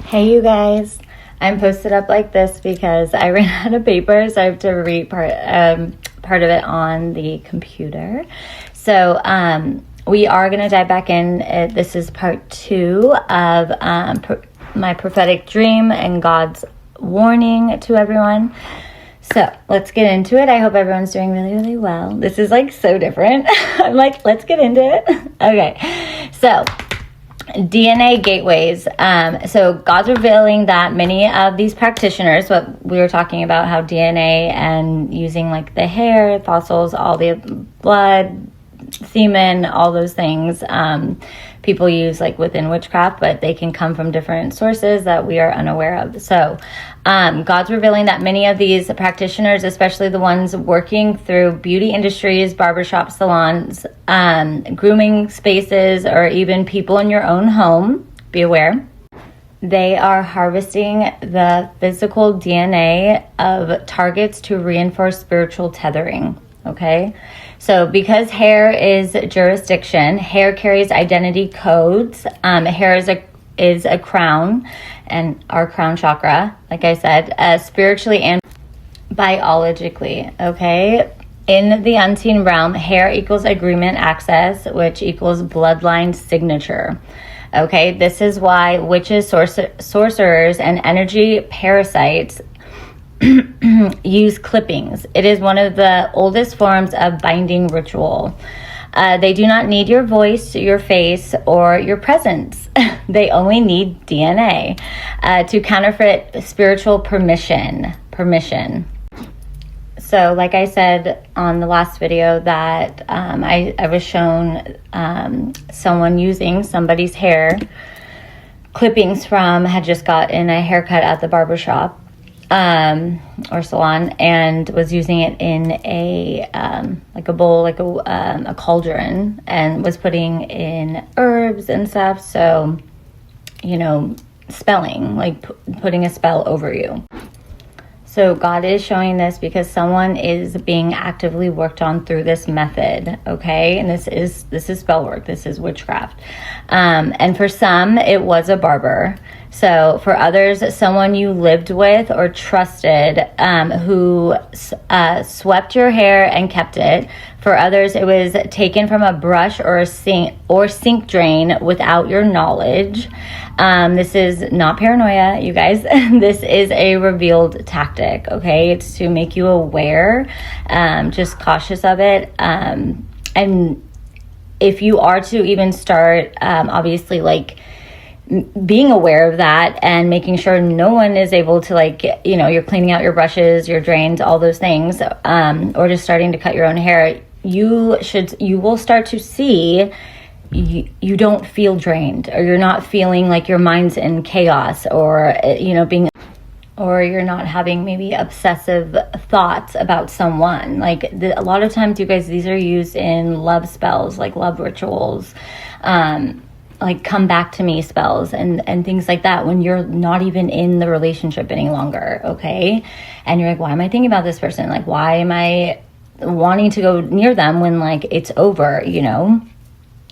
Hey you guys, I'm posted up like this because I ran out of paper, so I have to read part of it on the computer. So we are going to dive back in. This is part 2 of my prophetic dream and God's warning to everyone. So let's get into it. I hope everyone's doing really, really well. This is like so different. I'm like, let's get into it. Okay, so DNA gateways. So God's revealing that many of these practitioners, what we were talking about, how DNA and using like the hair, fossils, all the blood, semen, all those things, people use like within witchcraft, but they can come from different sources that we are unaware of. So God's revealing that many of these practitioners, especially the ones working through beauty industries, barbershop salons, grooming spaces, or even people in your own home, be aware, they are harvesting the physical DNA of targets to reinforce spiritual tethering. Okay, so because hair is jurisdiction, hair carries identity codes. Hair is a crown, and our crown chakra, like I said, spiritually and biologically. Okay, in the unseen realm, hair equals agreement access, which equals bloodline signature. Okay, this is why witches, sorcerers, and energy parasites use clippings. It is one of the oldest forms of binding ritual. They do not need your voice, your face, or your presence. They only need DNA to counterfeit spiritual permission. So like I said on the last video that I was shown someone using somebody's hair clippings had just gotten a haircut at the barbershop or salon, and was using it in a like a bowl, like a cauldron, and was putting in herbs and stuff. So, you know, spelling, like putting a spell over you. So God is showing this because someone is being actively worked on through this method, okay? And this is spell work. This is witchcraft. And for some, it was a barber. So for others, someone you lived with or trusted who swept your hair and kept it. For others, it was taken from a brush or a sink drain without your knowledge. This is not paranoia, you guys. This is a revealed tactic, okay? It's to make you aware, just cautious of it. And if you are to even start, obviously, like, being aware of that and making sure no one is able to, like, you know, you're cleaning out your brushes, your drains, all those things, or just starting to cut your own hair, you will start to see you don't feel drained, or you're not feeling like your mind's in chaos, or, you know, or you're not having maybe obsessive thoughts about someone. Like a lot of times, you guys, these are used in love spells, like love rituals, like come back to me spells and things like that, when you're not even in the relationship any longer, okay? And you're like, why am I thinking about this person? Like, why am I wanting to go near them when, like, it's over, you know?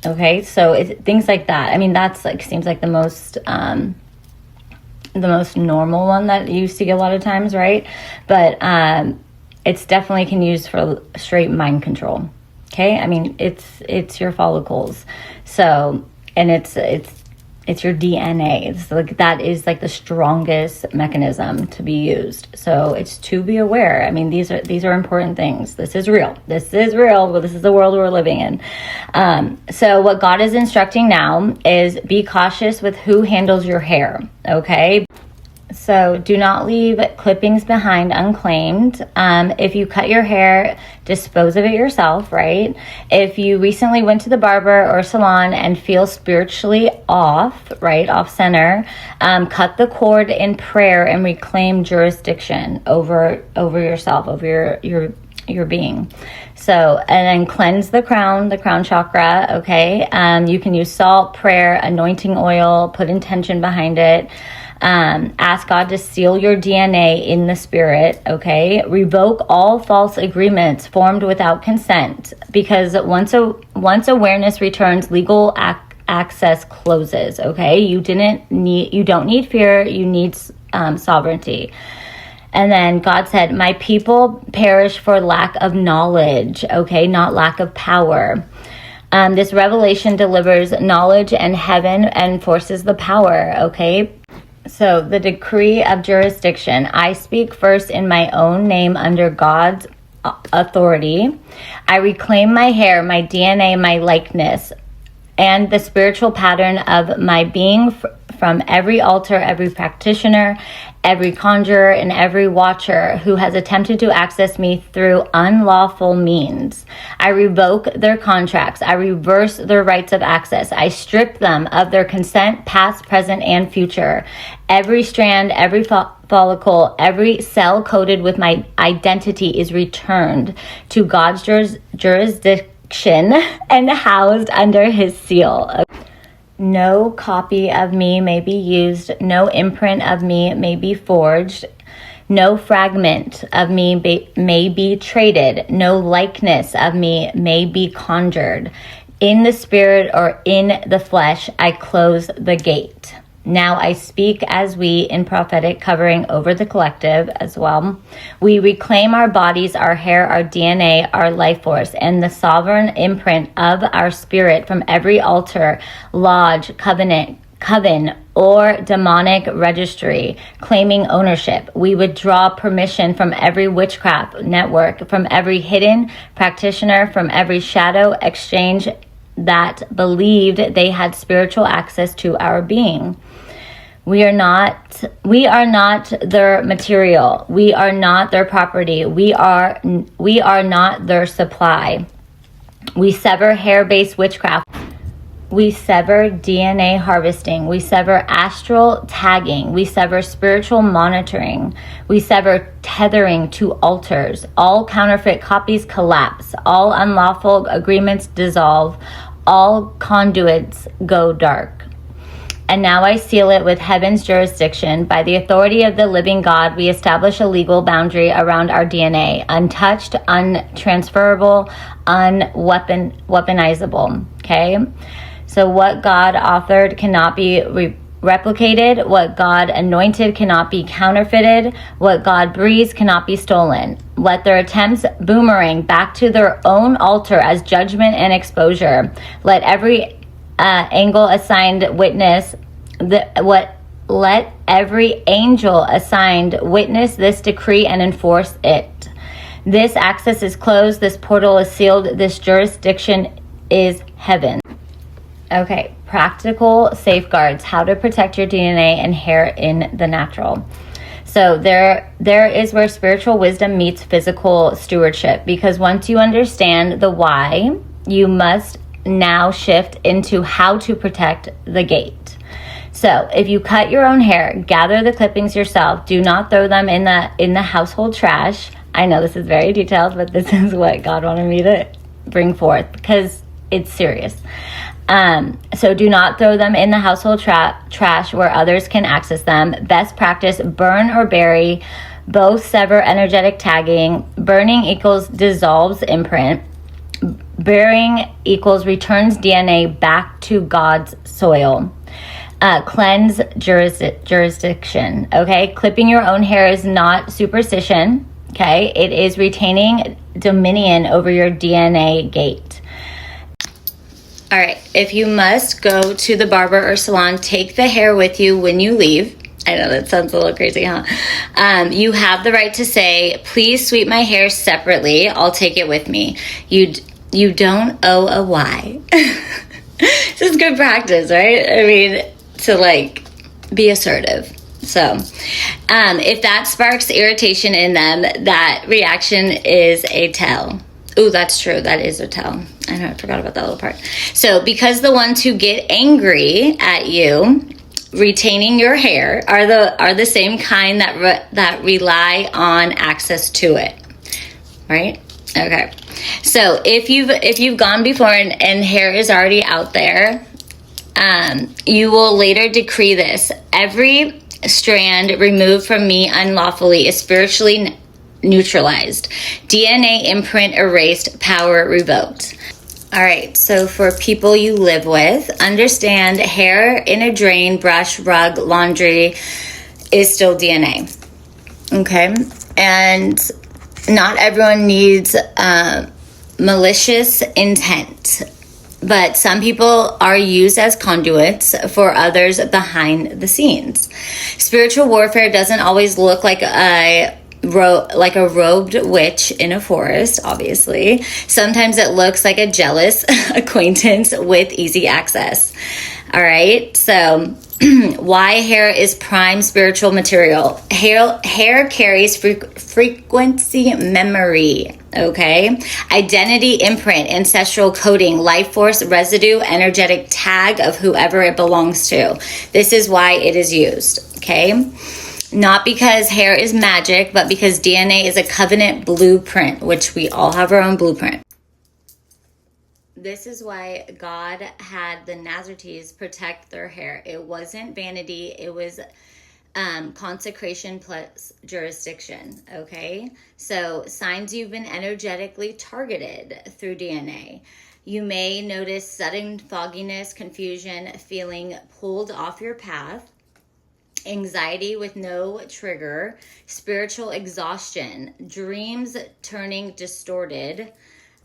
Okay, so things like that. I mean, that's like seems like the most normal one that you see a lot of times, right? But it's definitely can use for straight mind control. Okay, I mean, it's your follicles, so, and it's your DNA. It's like, that is like the strongest mechanism to be used. So it's to be aware. I mean, these are important things. This is real. Well, this is the world we're living in. So what God is instructing now is be cautious with who handles your hair. Okay. So do not leave clippings behind unclaimed. If you cut your hair, dispose of it yourself, right? If you recently went to the barber or salon and feel spiritually off, right, off center, cut the cord in prayer and reclaim jurisdiction over yourself, over your being. So, and then cleanse the crown chakra, okay? You can use salt, prayer, anointing oil, put intention behind it. Ask God to seal your DNA in the spirit, okay? Revoke all false agreements formed without consent, because once awareness returns, legal access closes, okay? You don't need fear, you need sovereignty. And then God said, my people perish for lack of knowledge, okay? Not lack of power. This revelation delivers knowledge, and heaven enforces the power, okay? So the decree of jurisdiction. I speak first in my own name under God's authority. I reclaim my hair, my DNA, my likeness, and the spiritual pattern of my being from every altar, every practitioner, every conjurer, and every watcher who has attempted to access me through unlawful means. I revoke their contracts. I reverse their rights of access. I strip them of their consent, past, present, and future. Every strand, every follicle, every cell coded with my identity is returned to God's jurisdiction and housed under his seal. No copy of me may be used. No imprint of me may be forged. No fragment of me may be traded. No likeness of me may be conjured. In the spirit or in the flesh, I close the gate. Now I speak as we in prophetic covering over the collective as well. We reclaim our bodies, our hair, our DNA, our life force, and the sovereign imprint of our spirit from every altar, lodge, coven, or demonic registry, claiming ownership. We withdraw permission from every witchcraft network, from every hidden practitioner, from every shadow exchange that believed they had spiritual access to our being. We are not their material. We are not their property. We are not their supply. We sever hair-based witchcraft. We sever DNA harvesting. We sever astral tagging. We sever spiritual monitoring. We sever tethering to altars. All counterfeit copies collapse. All unlawful agreements dissolve. All conduits go dark. And now I seal it with heaven's jurisdiction. By the authority of the living God, we establish a legal boundary around our DNA, untouched, untransferable, unweaponizable. Okay? So what God authored cannot be replicated. What God anointed cannot be counterfeited. What God breathes cannot be stolen. Let their attempts boomerang back to their own altar as judgment and exposure. Let every angle assigned witness let every angel assigned witness this decree and enforce it. This access is closed. This portal is sealed. This jurisdiction is heaven. Okay, practical safeguards, how to protect your DNA and hair in the natural. So there is where spiritual wisdom meets physical stewardship, because once you understand the why, you must now shift into how to protect the gate. So if you cut your own hair, gather the clippings yourself. Do not throw them in the household trash. I know this is very detailed, but this is what God wanted me to bring forth because it's serious. So do not throw them in the household trash where others can access them. Best practice, burn or bury. Both sever energetic tagging. Burning equals dissolves imprint. Burying equals returns DNA back to God's soil. Cleanse jurisdiction. Okay, clipping your own hair is not superstition. Okay, it is retaining dominion over your DNA gate. All right, if you must go to the barber or salon, take the hair with you when you leave. I know that sounds a little crazy, huh? You have the right to say, please sweep my hair separately. I'll take it with me. You don't owe a why. This is good practice, right? I mean, to be assertive. So if that sparks irritation in them, that reaction is a tell. Ooh, that's true. That is a tell. I know, I forgot about that little part. So because the ones who get angry at you retaining your hair are the same kind that rely on access to it, right? Okay. So if you've gone before and hair is already out there, you will later decree this: every strand removed from me unlawfully is spiritually neutralized, DNA imprint erased, power revoked. All right, so for people you live with, understand hair in a drain, brush, rug, laundry is still DNA. Okay, and not everyone needs malicious intent, but some people are used as conduits for others behind the scenes. Spiritual warfare doesn't always look like a robed witch in a forest, obviously. Sometimes it looks like a jealous acquaintance with easy access. All right, so why hair is prime spiritual material. Hair carries frequency memory, okay? Identity, imprint, ancestral coding, life force, residue, energetic tag of whoever it belongs to. This is why it is used, okay? Not because hair is magic, but because DNA is a covenant blueprint, which we all have our own blueprint. This is why God had the Nazarenes protect their hair. It wasn't vanity. It was consecration plus jurisdiction, okay? So signs you've been energetically targeted through DNA. You may notice sudden fogginess, confusion, feeling pulled off your path, anxiety with no trigger, spiritual exhaustion, dreams turning distorted,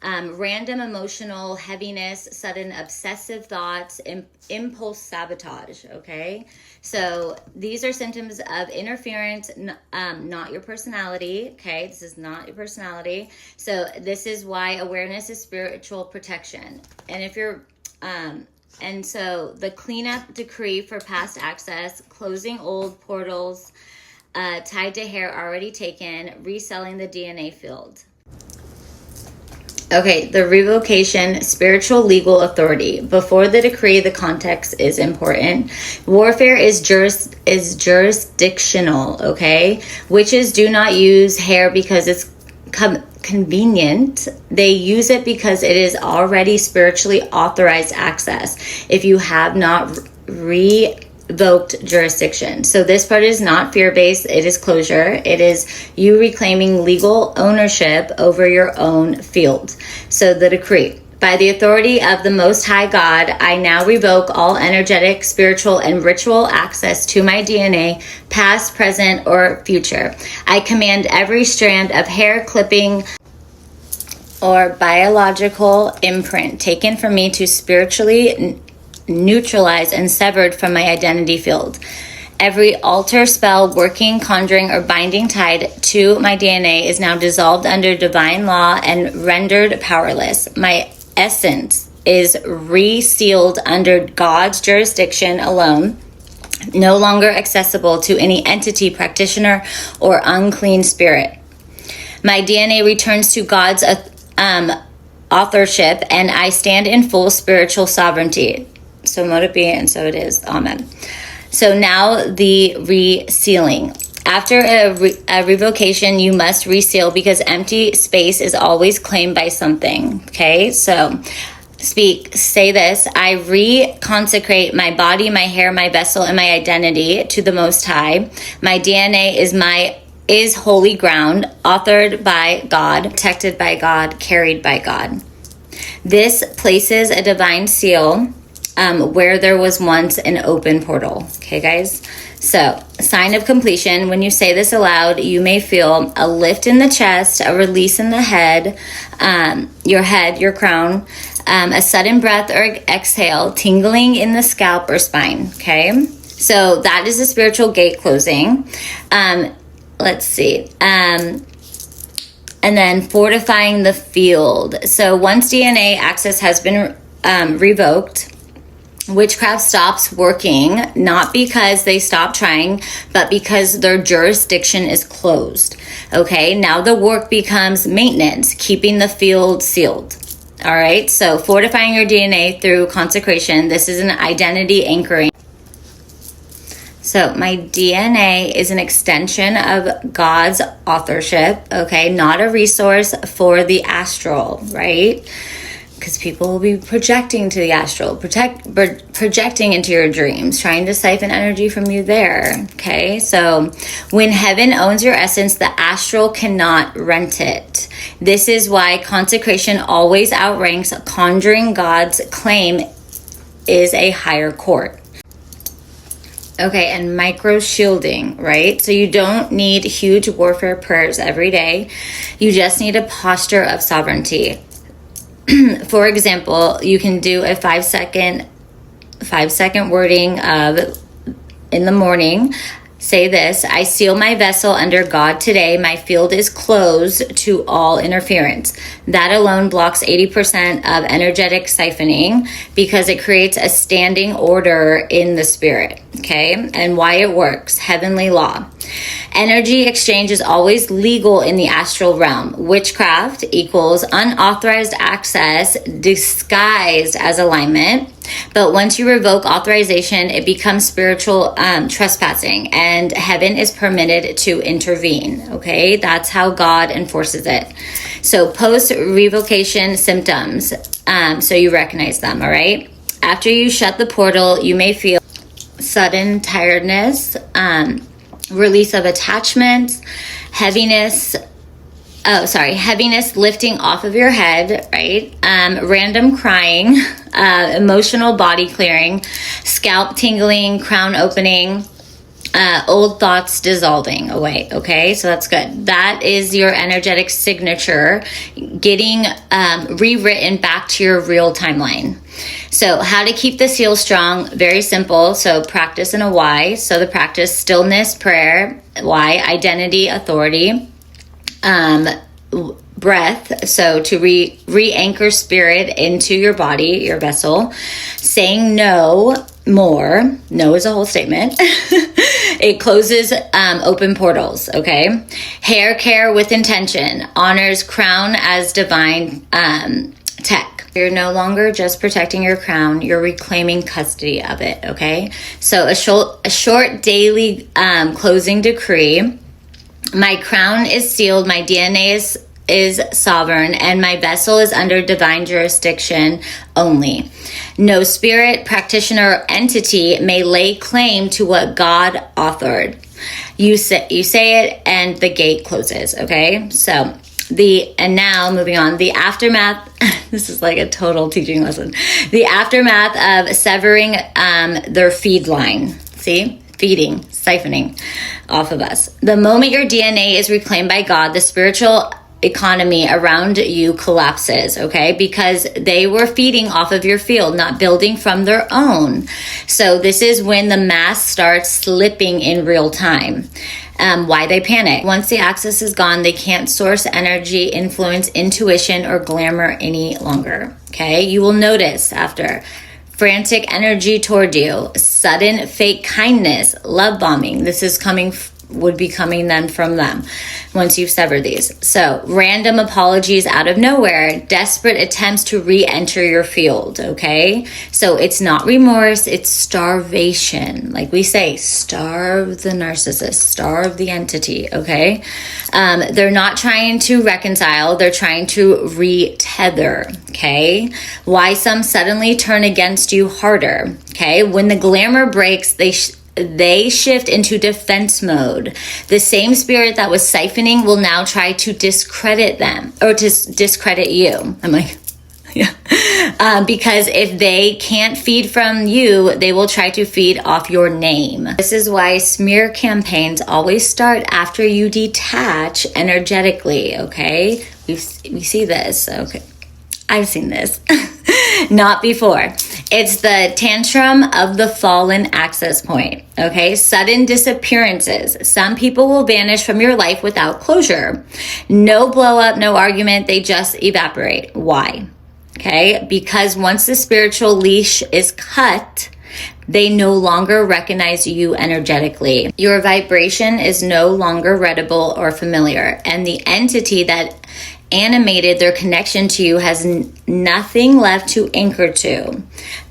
random emotional heaviness, sudden obsessive thoughts, impulse sabotage, okay? So these are symptoms of interference, not your personality, okay? This is not your personality. So this is why awareness is spiritual protection. And if you're, and so the cleanup decree for past access, closing old portals tied to hair already taken, reselling the DNA field. Okay, the revocation, spiritual legal authority. Before the decree, the context is important. Warfare is jurisdictional, okay? Witches do not use hair because it's convenient. They use it because it is already spiritually authorized access if you have not revoked jurisdiction. So this part is not fear-based. It is closure. It is you reclaiming legal ownership over your own field. So the decree. By the authority of the Most High God, I now revoke all energetic, spiritual, and ritual access to my DNA, past, present, or future. I command every strand of hair clipping or biological imprint taken from me to spiritually neutralized and severed from my identity field. Every altar, spell, working, conjuring, or binding tied to my DNA is now dissolved under divine law and rendered powerless. My essence is resealed under God's jurisdiction alone, no longer accessible to any entity, practitioner, or unclean spirit. My DNA returns to God's authorship, and I stand in full spiritual sovereignty. So mote it be, and so it is. Amen. So now the resealing. After a revocation, you must reseal because empty space is always claimed by something. Okay, so say this: I reconsecrate my body, my hair, my vessel, and my identity to the Most High. My DNA is holy ground, authored by God, protected by God, carried by God. This places a divine seal where there was once an open portal. Okay, guys? So, sign of completion. When you say this aloud, you may feel a lift in the chest, a release in the head, your crown, a sudden breath or exhale, tingling in the scalp or spine. Okay? So, that is a spiritual gate closing. Let's see. And then fortifying the field. So, once DNA access has been revoked, witchcraft stops working, not because they stop trying, but because their jurisdiction is closed. Okay, now the work becomes maintenance, keeping the field sealed. All right, so fortifying your DNA through consecration. This is an identity anchoring. So my DNA is an extension of God's authorship, okay, not a resource for the astral, right? because people will be projecting to the astral, projecting into your dreams, trying to siphon energy from you there. Okay, so when heaven owns your essence, the astral cannot rent it. This is why consecration always outranks conjuring. God's claim is a higher court. Okay, and micro shielding, right? So you don't need huge warfare prayers every day. You just need a posture of sovereignty. For example, you can do a 5-second wording of, in the morning, say this: I seal my vessel under God today. My field is closed to all interference. That alone blocks 80% of energetic siphoning because it creates a standing order in the spirit. Okay, and why it works: heavenly law. Energy exchange is always legal in the astral realm. Witchcraft equals unauthorized access disguised as alignment. But once you revoke authorization, it becomes spiritual trespassing, and heaven is permitted to intervene. Okay, that's how God enforces it. So post-revocation symptoms, so you recognize them, all right? After you shut the portal, you may feel sudden tiredness, release of attachments, heaviness lifting off of your head, right? Random crying, emotional body clearing, scalp tingling, crown opening, old thoughts dissolving away. Okay, so that's good. That is your energetic signature getting rewritten back to your real timeline. So how to keep the seal strong? Very simple. So practice in a why. So the practice: stillness, prayer, why, identity, authority, breath, so to re-anchor spirit into your body, your vessel, saying no more. No is a whole statement. It closes open portals. Okay, hair care with intention honors crown as divine tech. You're no longer just protecting your crown, you're reclaiming custody of it. Okay, so a short daily closing decree: my crown is sealed, my DNA is sovereign, and my vessel is under divine jurisdiction only. No spirit, practitioner, or entity may lay claim to what God authored. You say it, and the gate closes. Okay, so now moving on, the aftermath. This is like a total teaching lesson. The aftermath of severing their feed line. See? Feeding, siphoning off of us. The moment your DNA is reclaimed by God, the spiritual economy around you collapses, okay? Because they were feeding off of your field, not building from their own. So this is when the mass starts slipping in real time. Why they panic. Once the access is gone, they can't source energy, influence, intuition, or glamour any longer, okay? You will notice after frantic energy toward you, sudden fake kindness, love bombing. This is would be coming then from them once you've severed these. So random apologies out of nowhere, desperate attempts to re-enter your field. Okay, so it's not remorse, it's starvation. Like we say, starve the narcissist, starve the entity. Okay, they're not trying to reconcile, they're trying to re-tether. Okay, why some suddenly turn against you harder. Okay, when the glamour breaks, they shift into defense mode. The same spirit that was siphoning will now try to discredit them, or to discredit you. I'm like, yeah. Because if they can't feed from you, they will try to feed off your name. This is why smear campaigns always start after you detach energetically, okay? We see this, okay? I've seen this. Not before. It's the tantrum of the fallen access point, okay? Sudden disappearances. Some people will vanish from your life without closure. No blow up, no argument, they just evaporate. Why? Okay? Because once the spiritual leash is cut, they no longer recognize you energetically. Your vibration is no longer readable or familiar, and the entity that animated their connection to you has nothing left to anchor to.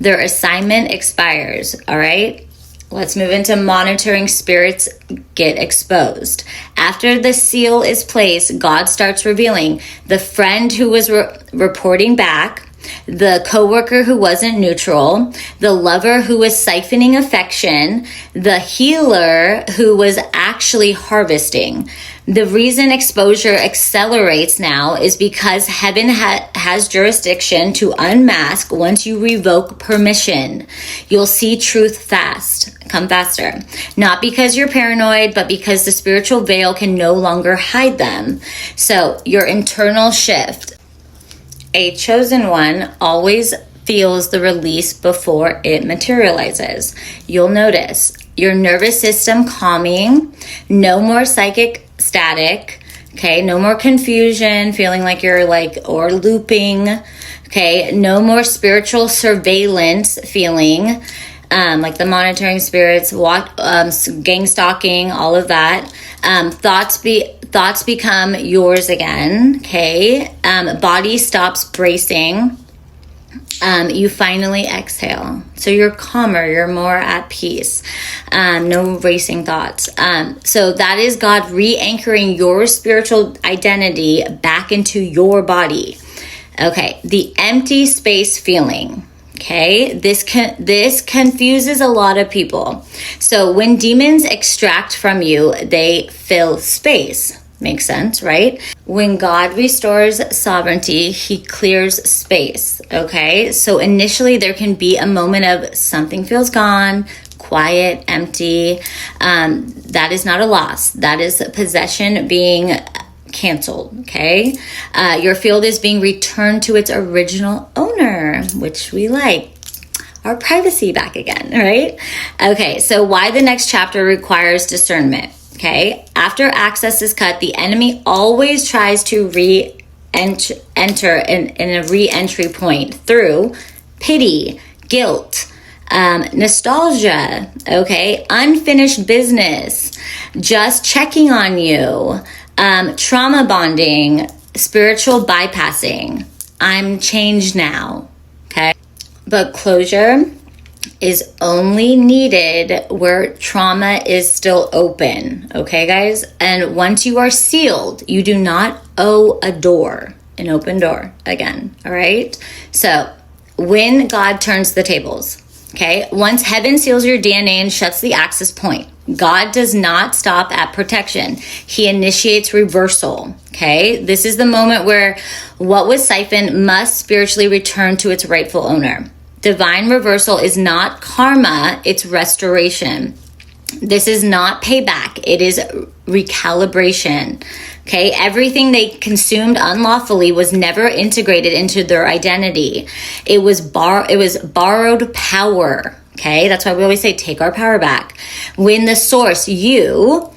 Their assignment expires. All right, let's move into monitoring spirits get exposed. After the seal is placed, God starts revealing the friend who was reporting back, the coworker who wasn't neutral, the lover who was siphoning affection, the healer who was actually harvesting. The reason exposure accelerates now is because heaven has jurisdiction to unmask once you revoke permission. You'll see truth come faster. Not because you're paranoid, but because the spiritual veil can no longer hide them. So your internal shift. A chosen one always feels the release before it materializes. You'll notice your nervous system calming, no more psychic static, okay, no more confusion, feeling like you're or looping, okay, no more spiritual surveillance feeling, like the monitoring spirits, gang stalking, all of that. Thoughts become yours again, okay? Body stops bracing. You finally exhale. So you're calmer, you're more at peace. No racing thoughts. So that is God re-anchoring your spiritual identity back into your body. Okay, the empty space feeling. Okay, this confuses a lot of people. So when demons extract from you, they fill space. Makes sense, right? When God restores sovereignty, he clears space, okay? So initially there can be a moment of something feels gone, quiet, empty. That is not a loss. That is possession being canceled, okay? Your field is being returned to its original owner, which we like. Our privacy back again, right? Okay, so why the next chapter requires discernment, okay? After access is cut, the enemy always tries to enter in a re-entry point through pity, guilt, nostalgia, okay? Unfinished business, just checking on you, trauma bonding, spiritual bypassing. I'm changed now, okay? But closure is only needed where trauma is still open, okay, guys? And once you are sealed, you do not owe an open door again, all right? So when God turns the tables, okay, once heaven seals your DNA and shuts the access point, God does not stop at protection. He initiates reversal, okay? This is the moment where what was siphoned must spiritually return to its rightful owner. Divine reversal is not karma, it's restoration. This is not payback, it is recalibration. Okay, everything they consumed unlawfully was never integrated into their identity. It was borrowed power. Okay, that's why we always say take our power back. When the source, you,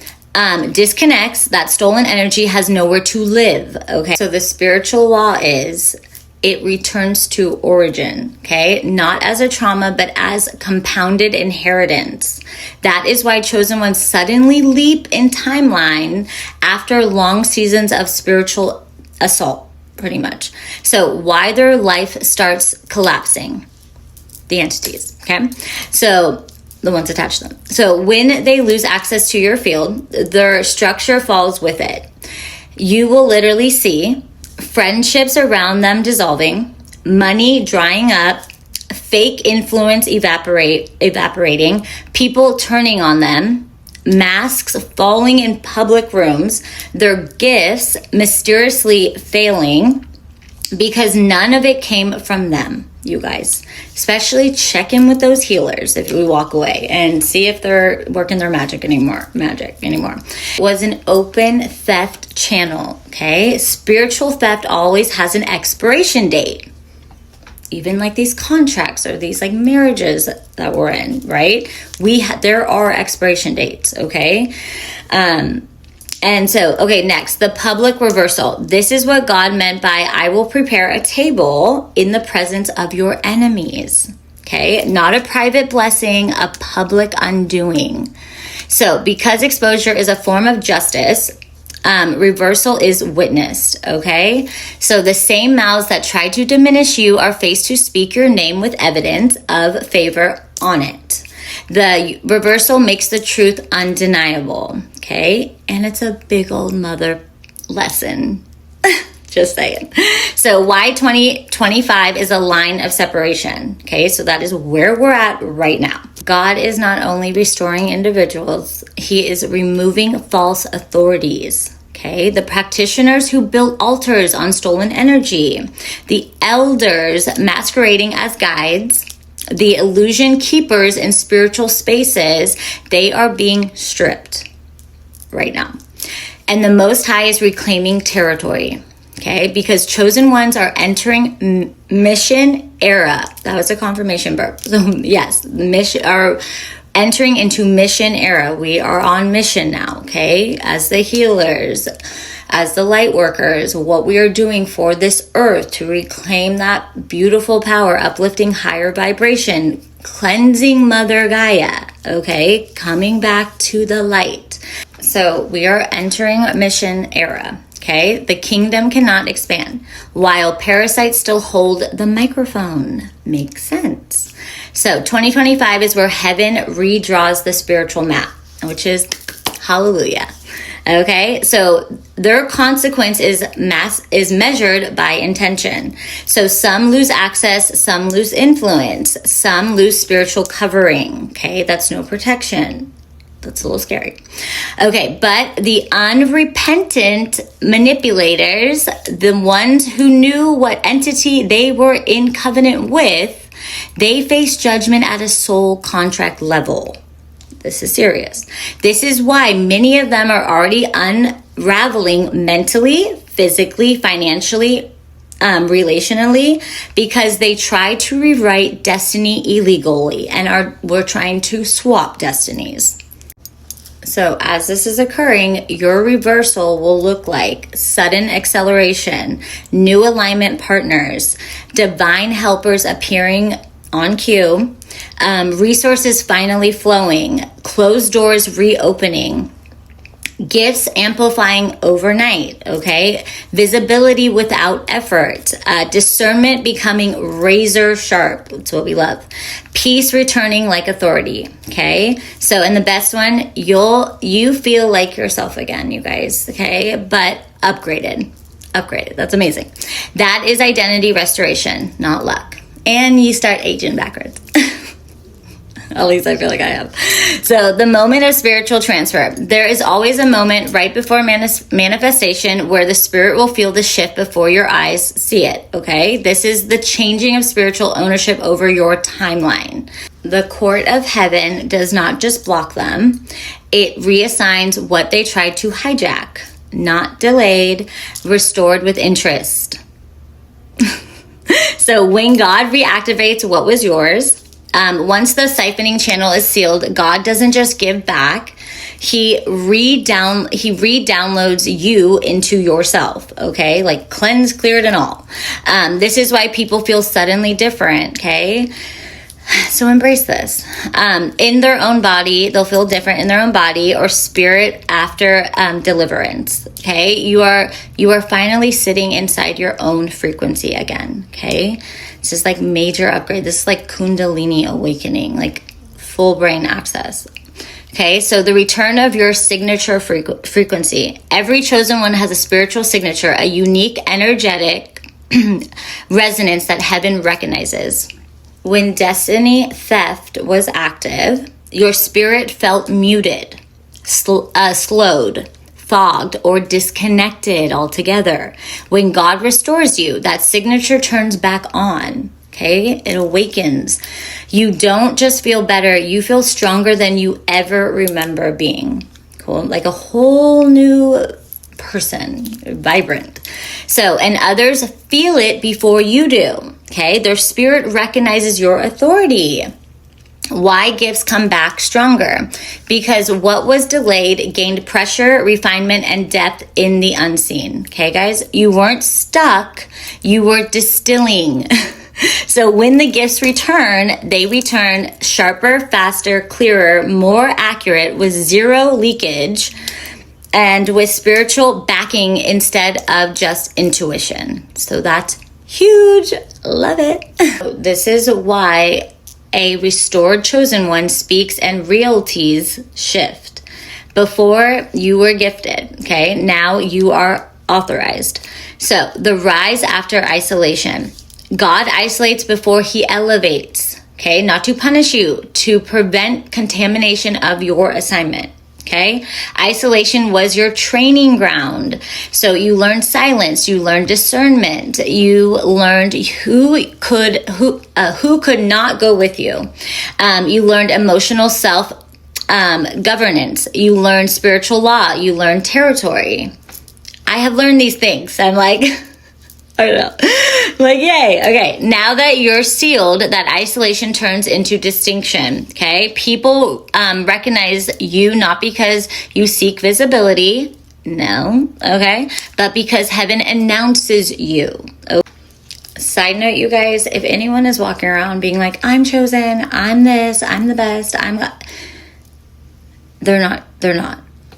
disconnects, that stolen energy has nowhere to live. Okay, so the spiritual law is it returns to origin, okay? Not as a trauma, but as compounded inheritance. That is why chosen ones suddenly leap in timeline after long seasons of spiritual assault, pretty much. So why their life starts collapsing, the entities, okay? So the ones attached to them. So when they lose access to your field, their structure falls with it. You will literally see friendships around them dissolving, money drying up, fake influence evaporating, people turning on them, masks falling in public rooms, their gifts mysteriously failing because none of it came from them, you guys. Especially check in with those healers if we walk away and see if they're working their magic anymore. Was an open theft channel, okay? Spiritual theft always has an expiration date. Even like these contracts or these like marriages that we're in, right? There are expiration dates, okay? And so, okay, next, the public reversal. This is what God meant by, I will prepare a table in the presence of your enemies. Okay, not a private blessing, a public undoing. So because exposure is a form of justice, reversal is witnessed, okay? So the same mouths that try to diminish you are faced to speak your name with evidence of favor on it. The reversal makes the truth undeniable, okay? And it's a big old mother lesson. Just saying. So why 2025 is a line of separation. Okay, so that is where we're at right now. God is not only restoring individuals, he is removing false authorities. Okay, the practitioners who built altars on stolen energy, the elders masquerading as guides, the illusion keepers in spiritual spaces, they are being stripped right now. And the Most High is reclaiming territory. Okay, because chosen ones are entering mission era. That was a confirmation burp. So yes, mission are entering into mission era. We are on mission now, okay? As the healers, as the light workers, what we are doing for this earth to reclaim that beautiful power, uplifting higher vibration, cleansing Mother Gaia, okay? Coming back to the light. So we are entering mission era. Okay, the kingdom cannot expand while parasites still hold the microphone. Makes sense. So 2025 is where heaven redraws the spiritual map, which is hallelujah. Okay, so their consequence is measured by intention. So some lose access, some lose influence, some lose spiritual covering. Okay, that's no protection. That's a little scary. Okay, but the unrepentant manipulators, the ones who knew what entity they were in covenant with, they face judgment at a soul contract level. This is serious. This is why many of them are already unraveling mentally, physically, financially, relationally, because they try to rewrite destiny illegally and we're trying to swap destinies. So as this is occurring, your reversal will look like sudden acceleration, new alignment partners, divine helpers appearing on cue, resources finally flowing, closed doors reopening, gifts amplifying overnight, okay? Visibility without effort, discernment becoming razor sharp. That's what we love. Peace returning like authority, okay? So, and the best one, you feel like yourself again, you guys, okay? But upgraded. That's amazing. That is identity restoration, not luck. And you start aging backwards. At least I feel like I have. So the moment of spiritual transfer. There is always a moment right before manifestation where the spirit will feel the shift before your eyes see it, okay? This is the changing of spiritual ownership over your timeline. The court of heaven does not just block them. It reassigns what they tried to hijack. Not delayed, restored with interest. So when God reactivates what was yours, once the siphoning channel is sealed, God doesn't just give back. He re-downloads you into yourself, okay? Like cleansed, cleared, and all. This is why people feel suddenly different, okay? So embrace this. In their own body, they'll feel different in their own body or spirit after deliverance, okay? You are finally sitting inside your own frequency again, okay? This is like major upgrade. This is like Kundalini awakening, like full brain access. Okay, so the return of your signature frequency. Every chosen one has a spiritual signature, a unique energetic resonance that heaven recognizes. When destiny theft was active, your spirit felt muted, slowed, fogged, or disconnected altogether. When God restores you, that signature turns back on, okay? It awakens. You don't just feel better, you feel stronger than you ever remember being. Cool, like a whole new person, vibrant. So, and others feel it before you do, okay? Their spirit recognizes your authority. Why gifts come back stronger? Because what was delayed gained pressure, refinement, and depth in the unseen. Okay, guys? You weren't stuck. You were distilling. So when the gifts return, they return sharper, faster, clearer, more accurate, with zero leakage, and with spiritual backing instead of just intuition. So that's huge. Love it. This is why a restored chosen one speaks and realties shift. Before, you were gifted, okay? Now you are authorized. So the rise after isolation. God isolates before he elevates, okay? Not to punish you, to prevent contamination of your assignment, okay? Isolation was your training ground. So you learned silence, you learned discernment, you learned who could not go with you. You learned emotional self governance, you learned spiritual law, you learned territory. I have learned these things. I'm like, I don't know. I'm like, yay. Okay. Now that you're sealed, that isolation turns into distinction. Okay. People recognize you not because you seek visibility. No. Okay. But because heaven announces you. Okay. Side note, you guys, if anyone is walking around being like, I'm chosen, I'm this, I'm the best, they're not.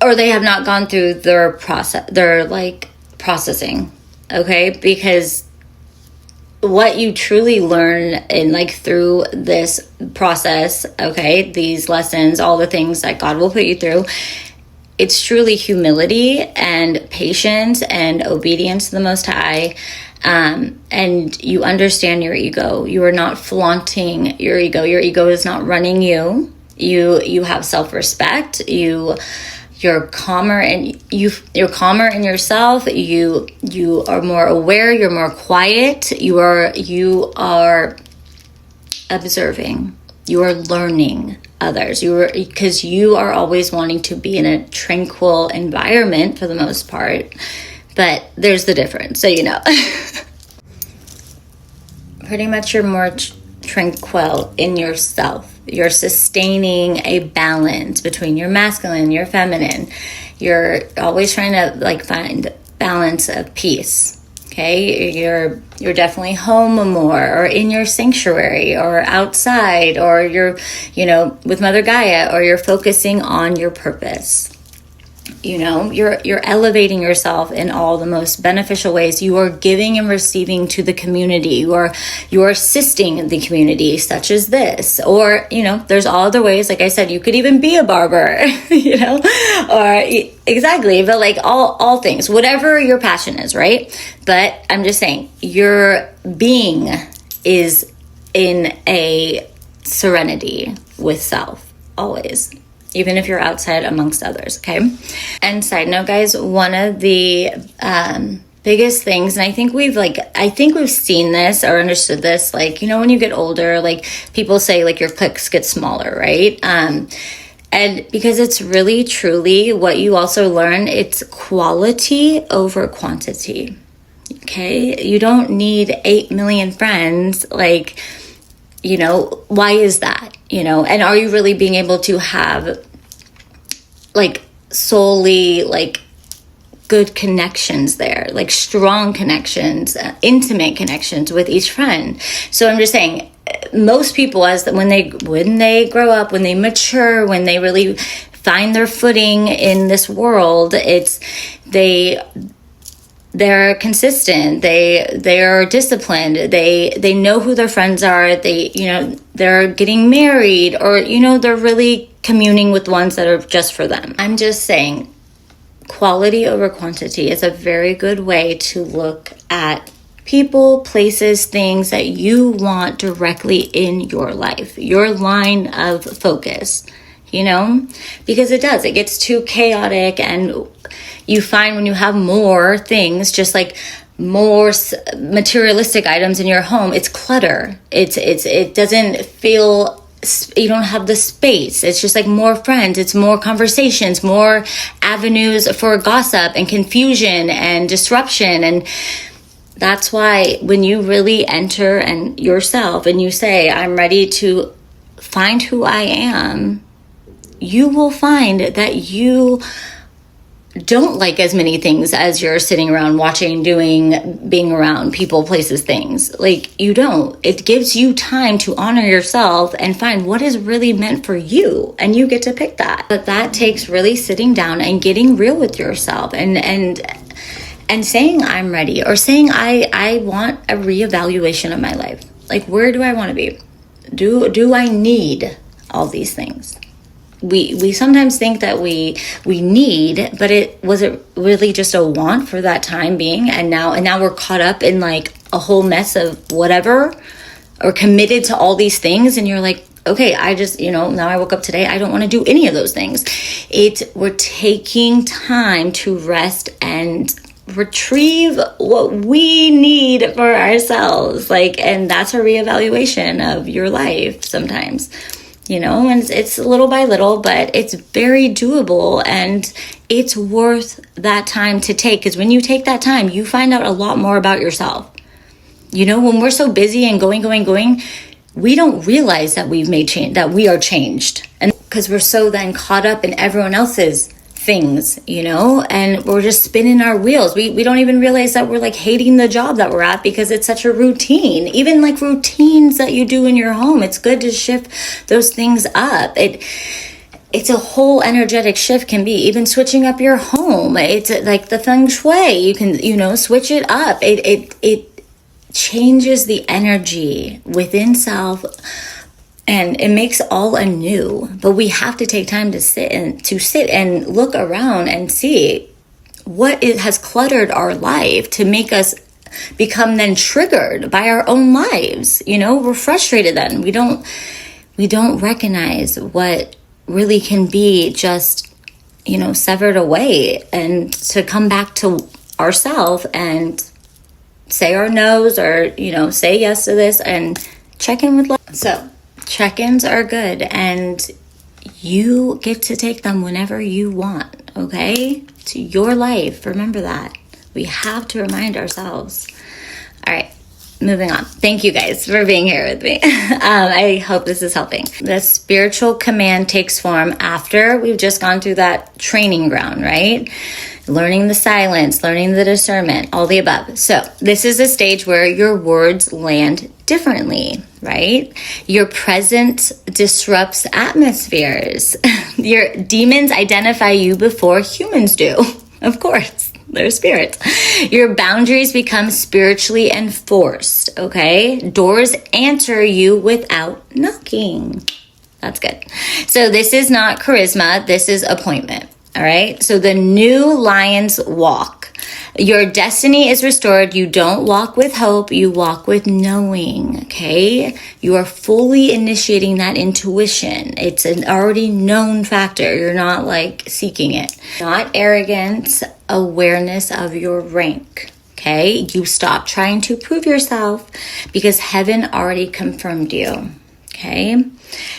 Or they have not gone through their processing, okay? Because what you truly learn through this process, okay, these lessons, all the things that God will put you through, it's truly humility and patience and obedience to the Most High. And you understand your ego. You are not flaunting your ego. Your ego is not running you. You have self-respect. You're calmer, and you're calmer in yourself. You are more aware. You're more quiet. You are observing. You are learning others. Because you are always wanting to be in a tranquil environment for the most part. But there's the difference, so you know. Pretty much you're more tranquil in yourself. You're sustaining a balance between your masculine, your feminine. You're always trying to find balance of peace. Okay, you're definitely home more, or in your sanctuary, or outside, or you're with Mother Gaia, or you're focusing on your purpose. You're elevating yourself in all the most beneficial ways. You are giving and receiving to the community. You are assisting the community, such as this. Or, there's all other ways. Like I said, you could even be a barber, or exactly. But all things, whatever your passion is, right? But I'm just saying, your being is in a serenity with self, always. Even if you're outside amongst others, okay? And side note, guys, one of the biggest things, and I think we've seen this or understood this, when you get older, people say your cliques get smaller, right? And because it's really, truly what you also learn, it's quality over quantity, okay? You don't need 8 million friends, why is that? And are you really being able to have solely good connections there, strong connections, intimate connections with each friend? So I'm just saying, most people, when they grow up, when they mature, when they really find their footing in this world, they're consistent, they're disciplined, they know who their friends are, they're getting married, or they're really communing with ones that are just for them. I'm just saying, quality over quantity is a very good way to look at people, places, things that you want directly in your life, your line of focus, because it gets too chaotic, and you find when you have more things, just more materialistic items in your home, it's clutter. It doesn't feel, you don't have the space. It's just more friends, it's more conversations, more avenues for gossip and confusion and disruption. And that's why when you really enter and yourself and you say, I'm ready to find who I am, you will find that you don't like as many things as you're sitting around watching, doing, being around people, places, things. You don't. It gives you time to honor yourself and find what is really meant for you, and you get to pick that. But that takes really sitting down and getting real with yourself and saying I'm ready, or saying I want a reevaluation of my life. Where do I want to be? Do I need all these things? we sometimes think that we need, but it really just a want for that time being, and now we're caught up in like a whole mess of whatever, or committed to all these things, and you're like, okay, I just, now I woke up today, I don't want to do any of those things. We're taking time to rest and retrieve what we need for ourselves, and that's a reevaluation of your life sometimes, and it's little by little, but it's very doable, and it's worth that time to take, because when you take that time, you find out a lot more about yourself. When we're so busy and going, we don't realize that we've made change, that we are changed, and because we're so then caught up in everyone else's things, and we're just spinning our wheels. We don't even realize that we're like hating the job that we're at because it's such a routine. Even like routines that you do in your home, it's good to shift those things up. It's a whole energetic shift. Can be even switching up your home. It's like the feng shui. You can, switch it up. It changes the energy within self, and it makes all anew. But we have to take time to sit and look around and see what has cluttered our life to make us become then triggered by our own lives. We're frustrated then. We don't recognize what really can be just, severed away, and to come back to ourselves and say our no's, or, say yes to this, and check in with love. So check-ins are good, and you get to take them whenever you want, okay? To your life. Remember that. We have to remind ourselves. All right, moving on. Thank you guys for being here with me. I hope this is helping. The spiritual command takes form after we've just gone through that training ground, right? Learning the silence, learning the discernment, all the above. So this is a stage where your words land differently, right? Your presence disrupts atmospheres. Your demons identify you before humans do. Of course, they're spirits. Your boundaries become spiritually enforced, okay? Doors answer you without knocking. That's good. So this is not charisma. This is appointment. All right. So the new lions walk. Your destiny is restored. You don't walk with hope. You walk with knowing. Okay. You are fully initiating that intuition. It's an already known factor. You're not like seeking it. Not arrogance, awareness of your rank. Okay. You stop trying to prove yourself because heaven already confirmed you. Okay.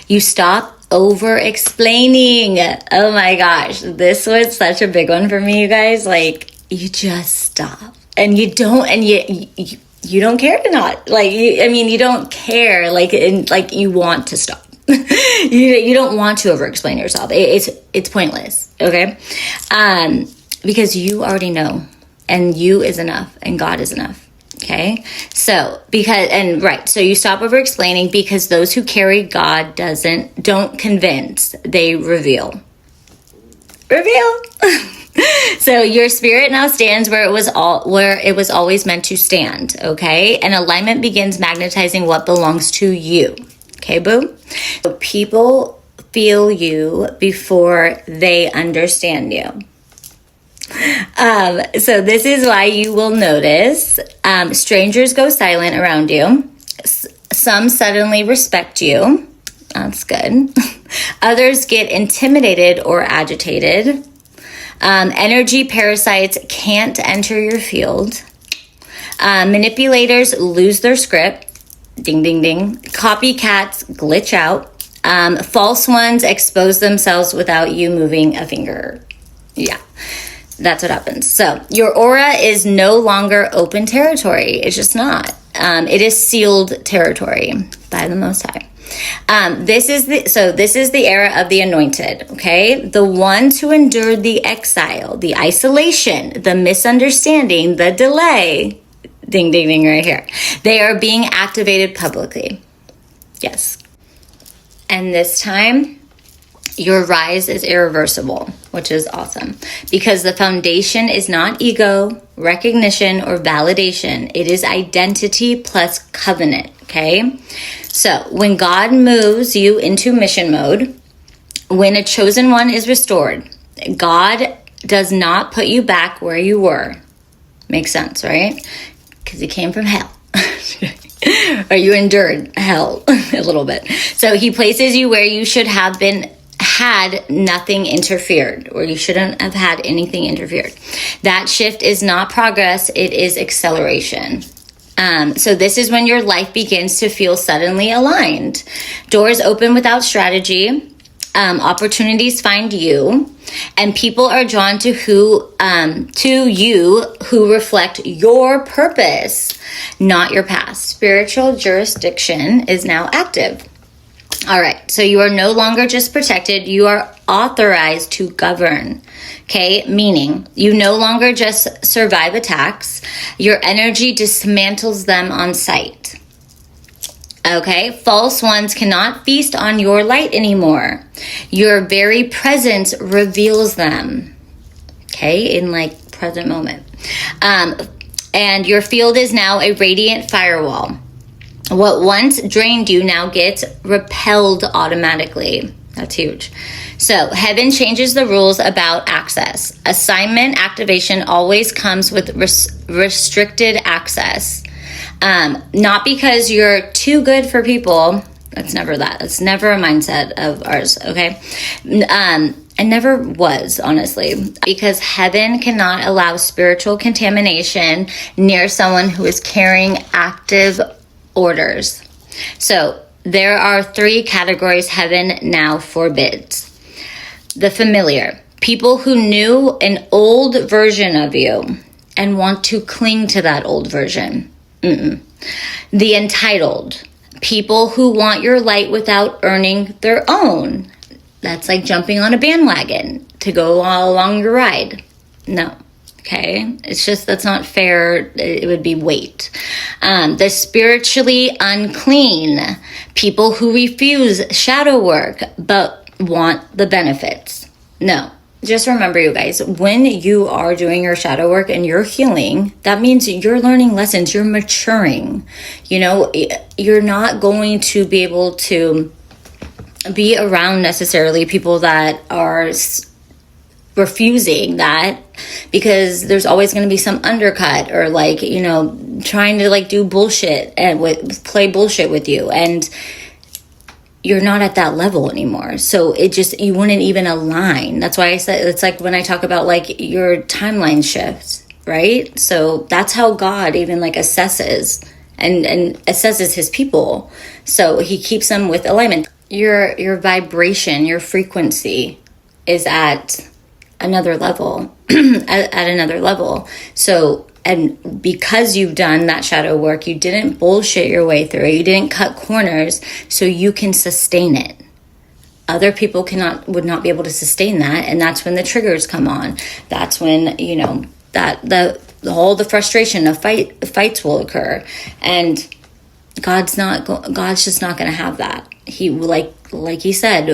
You stop over explaining. Oh my gosh, this was such a big one for me, you guys. Like, you just stop, and you don't care to not, you don't care, you want to stop. you don't want to over explain yourself. It's pointless. Okay. Because you already know, and you is enough, and God is enough. Okay. So so you stop over explaining, because those who carry God don't convince, they reveal. So your spirit now stands where it was always meant to stand. Okay. And alignment begins magnetizing what belongs to you. Okay, boo. So people feel you before they understand you. So this is why you will notice strangers go silent around you. Some suddenly respect you. That's good. Others get intimidated or agitated. Energy parasites can't enter your field. Manipulators lose their script. Ding, ding, ding. Copycats glitch out. False ones expose themselves without you moving a finger. Yeah. That's what happens. So your aura is no longer open territory. It's just not. It is sealed territory by the Most High. This is the era of the anointed. Okay, the ones who endured the exile, the isolation, the misunderstanding, the delay. Ding, ding, ding, right here. They are being activated publicly. Yes, and this time, your rise is irreversible, which is awesome, because the foundation is not ego, recognition, or validation. It is identity plus covenant, okay? So when God moves you into mission mode, When a chosen one is restored, God does not put you back where you were. Makes sense, right? Because you came from hell. Or you endured hell a little bit. So he places you where you should have been, had nothing interfered, or you shouldn't have had anything interfered. That shift is not progress, it is acceleration. So this is when your life begins to feel suddenly aligned. Doors open without strategy. Opportunities find you, and people are drawn to you who reflect your purpose, not your past. Spiritual jurisdiction is now active. All right, so you are no longer just protected, you are authorized to govern. Okay, meaning you no longer just survive attacks, your energy dismantles them on sight. Okay, false ones cannot feast on your light anymore. Your very presence reveals them. Okay, in like present moment. And your field is now a radiant firewall. What once drained you now gets repelled automatically. That's huge. So heaven changes the rules about access. Assignment activation always comes with restricted access. Not because you're too good for people. That's never that. That's never a mindset of ours, okay? And never was, honestly. Because heaven cannot allow spiritual contamination near someone who is carrying active orders. So there are 3 categories heaven now forbids. The familiar. People who knew an old version of you and want to cling to that old version. The entitled, people who want your light without earning their own. That's like jumping on a bandwagon to go all along your ride. No, okay? It's just, that's not fair. It would be weight. The spiritually unclean, people who refuse shadow work but want the benefits. No. Just remember, you guys, when you are doing your shadow work and you're healing, that means you're learning lessons, you're maturing. You know, you're not going to be able to be around necessarily people that are refusing that, because there's always going to be some undercut or like, you know, trying to like do bullshit and play bullshit with you. And you're not at that level anymore. So it just, you wouldn't even align. That's why I said, it's like when I talk about like your timeline shifts, right? So that's how God even like assesses and assesses his people. So he keeps them with alignment. Your vibration, your frequency is at another level, at another level. So, and because you've done that shadow work, you didn't bullshit your way through it. You didn't cut corners, so you can sustain it. Other people would not be able to sustain that, and that's when the triggers come on. That's when, you know, that all the frustration of fights will occur, and God's just not going to have that. He, like he said,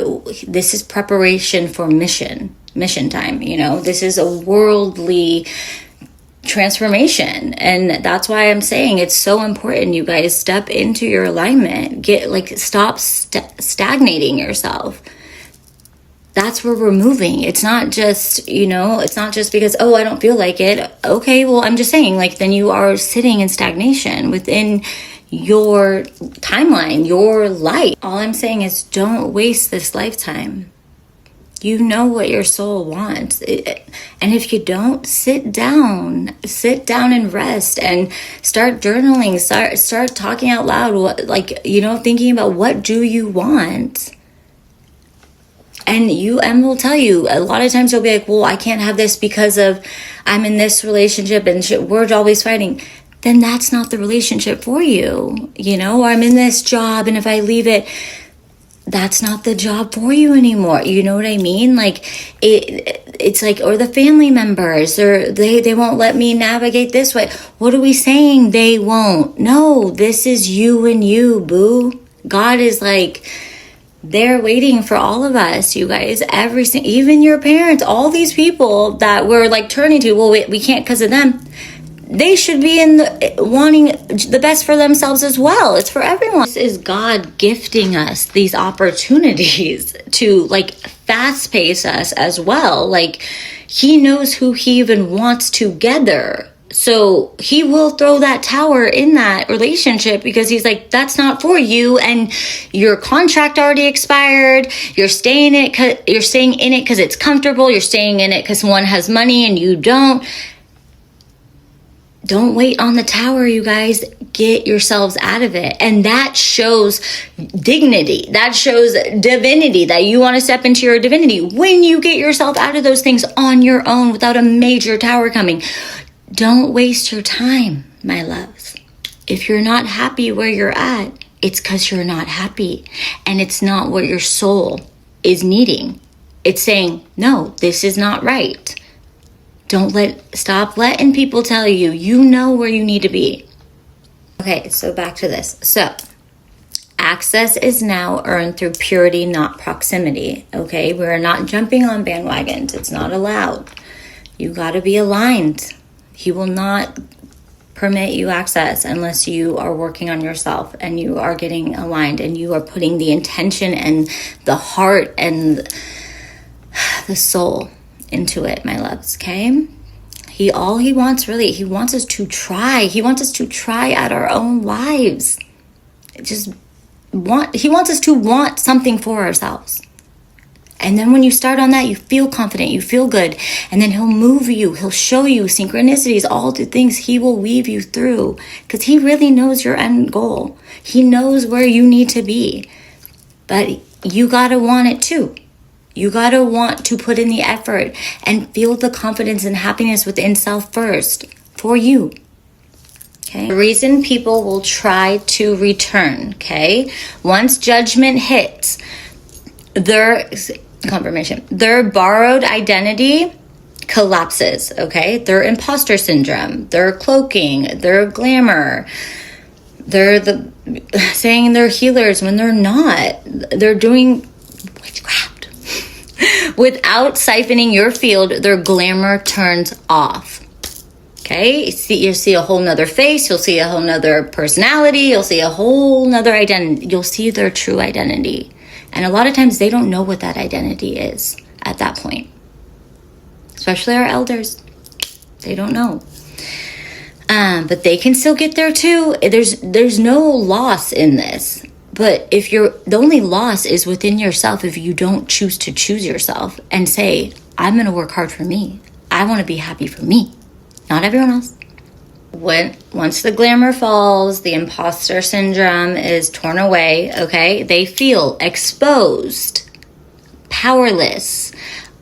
this is preparation for mission time. You know, this is a worldly transformation, and that's why I'm saying it's so important, you guys, step into your alignment. Stop stagnating yourself. That's where we're moving. It's not just, you know, it's not just because, oh, I don't feel like it. Okay, well, I'm just saying, like, then you are sitting in stagnation within your timeline, your life. All I'm saying is don't waste this lifetime. You know what your soul wants. And if you don't, sit down and rest and start journaling, start talking out loud, thinking about what do you want. And will tell you, a lot of times you'll be like, well, I can't have this because of I'm in this relationship and we're always fighting. Then that's not the relationship for you, you know, or I'm in this job and if I leave it, that's not the job for you anymore. You know what I mean? Like it's like, or the family members, or they won't let me navigate this way. What are we saying? They won't. No, this is you and you, boo. God is like, they're waiting for all of us, you guys, even your parents, all these people that we're like turning to, well, we can't because of them. they should be wanting the best for themselves as well. It's for everyone. This is God gifting us these opportunities to like fast pace us as well. Like, he knows who he even wants together. So he will throw that tower in that relationship because he's like, that's not for you. And your contract already expired. You're staying in it because it's comfortable. You're staying in it because one has money and you don't. Don't wait on the tower, you guys. Get yourselves out of it. And that shows dignity. That shows divinity, that you want to step into your divinity when you get yourself out of those things on your own without a major tower coming. Don't waste your time, my loves. If you're not happy where you're at, it's because you're not happy. And it's not what your soul is needing. It's saying, no, this is not right. Stop letting people tell you, you know where you need to be. Okay, so back to this. So, access is now earned through purity, not proximity. Okay, we're not jumping on bandwagons. It's not allowed. You got to be aligned. He will not permit you access unless you are working on yourself and you are getting aligned and you are putting the intention and the heart and the soul into it, my loves, okay? He wants us to try. He wants us to try at our own lives. He wants us to want something for ourselves. And then when you start on that, you feel confident, you feel good. And then he'll move you, he'll show you synchronicities, all the things he will weave you through. Because he really knows your end goal. He knows where you need to be. But you gotta want it too. You gotta want to put in the effort and feel the confidence and happiness within self first for you. Okay. The reason people will try to return, okay? Once judgment hits, their borrowed identity collapses, okay? Their imposter syndrome, their cloaking, their glamour, they're saying they're healers when they're not. They're doing witchcraft. Without siphoning your field, their glamour turns off. Okay? You'll see a whole nother face. You'll see a whole nother personality. You'll see a whole nother identity. You'll see their true identity. And a lot of times they don't know what that identity is at that point. Especially our elders. They don't know. But they can still get there too. There's no loss in this. But the only loss is within yourself if you don't choose to choose yourself and say, I'm going to work hard for me. I want to be happy for me, not everyone else. Once the glamour falls, the imposter syndrome is torn away, okay? They feel exposed, powerless,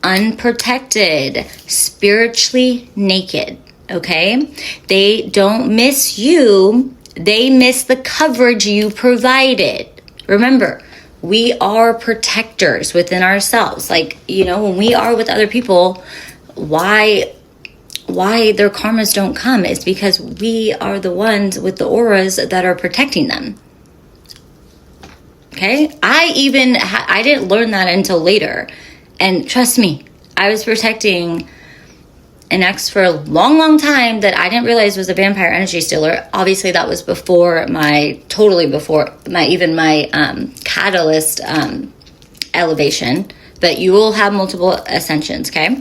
unprotected, spiritually naked, okay? They don't miss you. They miss the coverage you provided. Remember, we are protectors within ourselves. Like, when we are with other people, why their karmas don't come is because we are the ones with the auras that are protecting them. Okay? I didn't learn that until later. And trust me, I was protecting an ex for a long, long time that I didn't realize was a vampire energy stealer. Obviously, that was before my catalyst elevation. But you will have multiple ascensions, okay?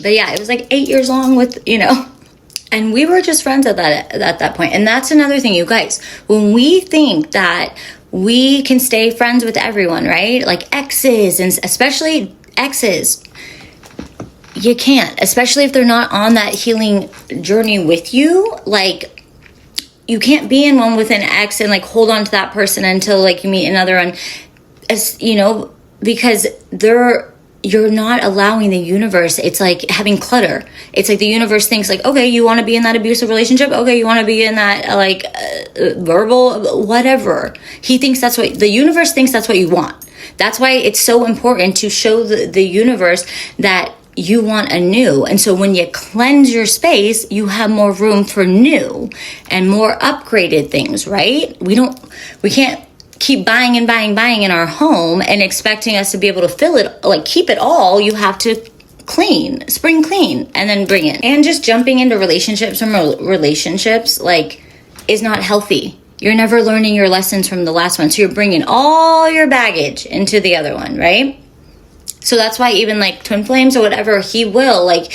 But yeah, it was like 8 years long with, and we were just friends at that point. And that's another thing, you guys. When we think that we can stay friends with everyone, right? Like exes, and especially exes, you can't, especially if they're not on that healing journey with you. Like, you can't be in one with an ex and like hold on to that person until like you meet another one, because you're not allowing the universe. It's like having clutter. It's like the universe thinks like, okay, you want to be in that abusive relationship? Okay, you want to be in that verbal, whatever. The universe thinks that's what you want. That's why it's so important to show the universe that you want a new. And so when you cleanse your space, you have more room for new and more upgraded things, right? We can't keep buying and buying in our home and expecting us to be able to fill it, like keep it all. You have to clean, spring clean, and then bring it. And just jumping into relationships from relationships, like, is not healthy. You're never learning your lessons from the last one. So you're bringing all your baggage into the other one, right? So that's why even like twin flames or whatever, he will, like,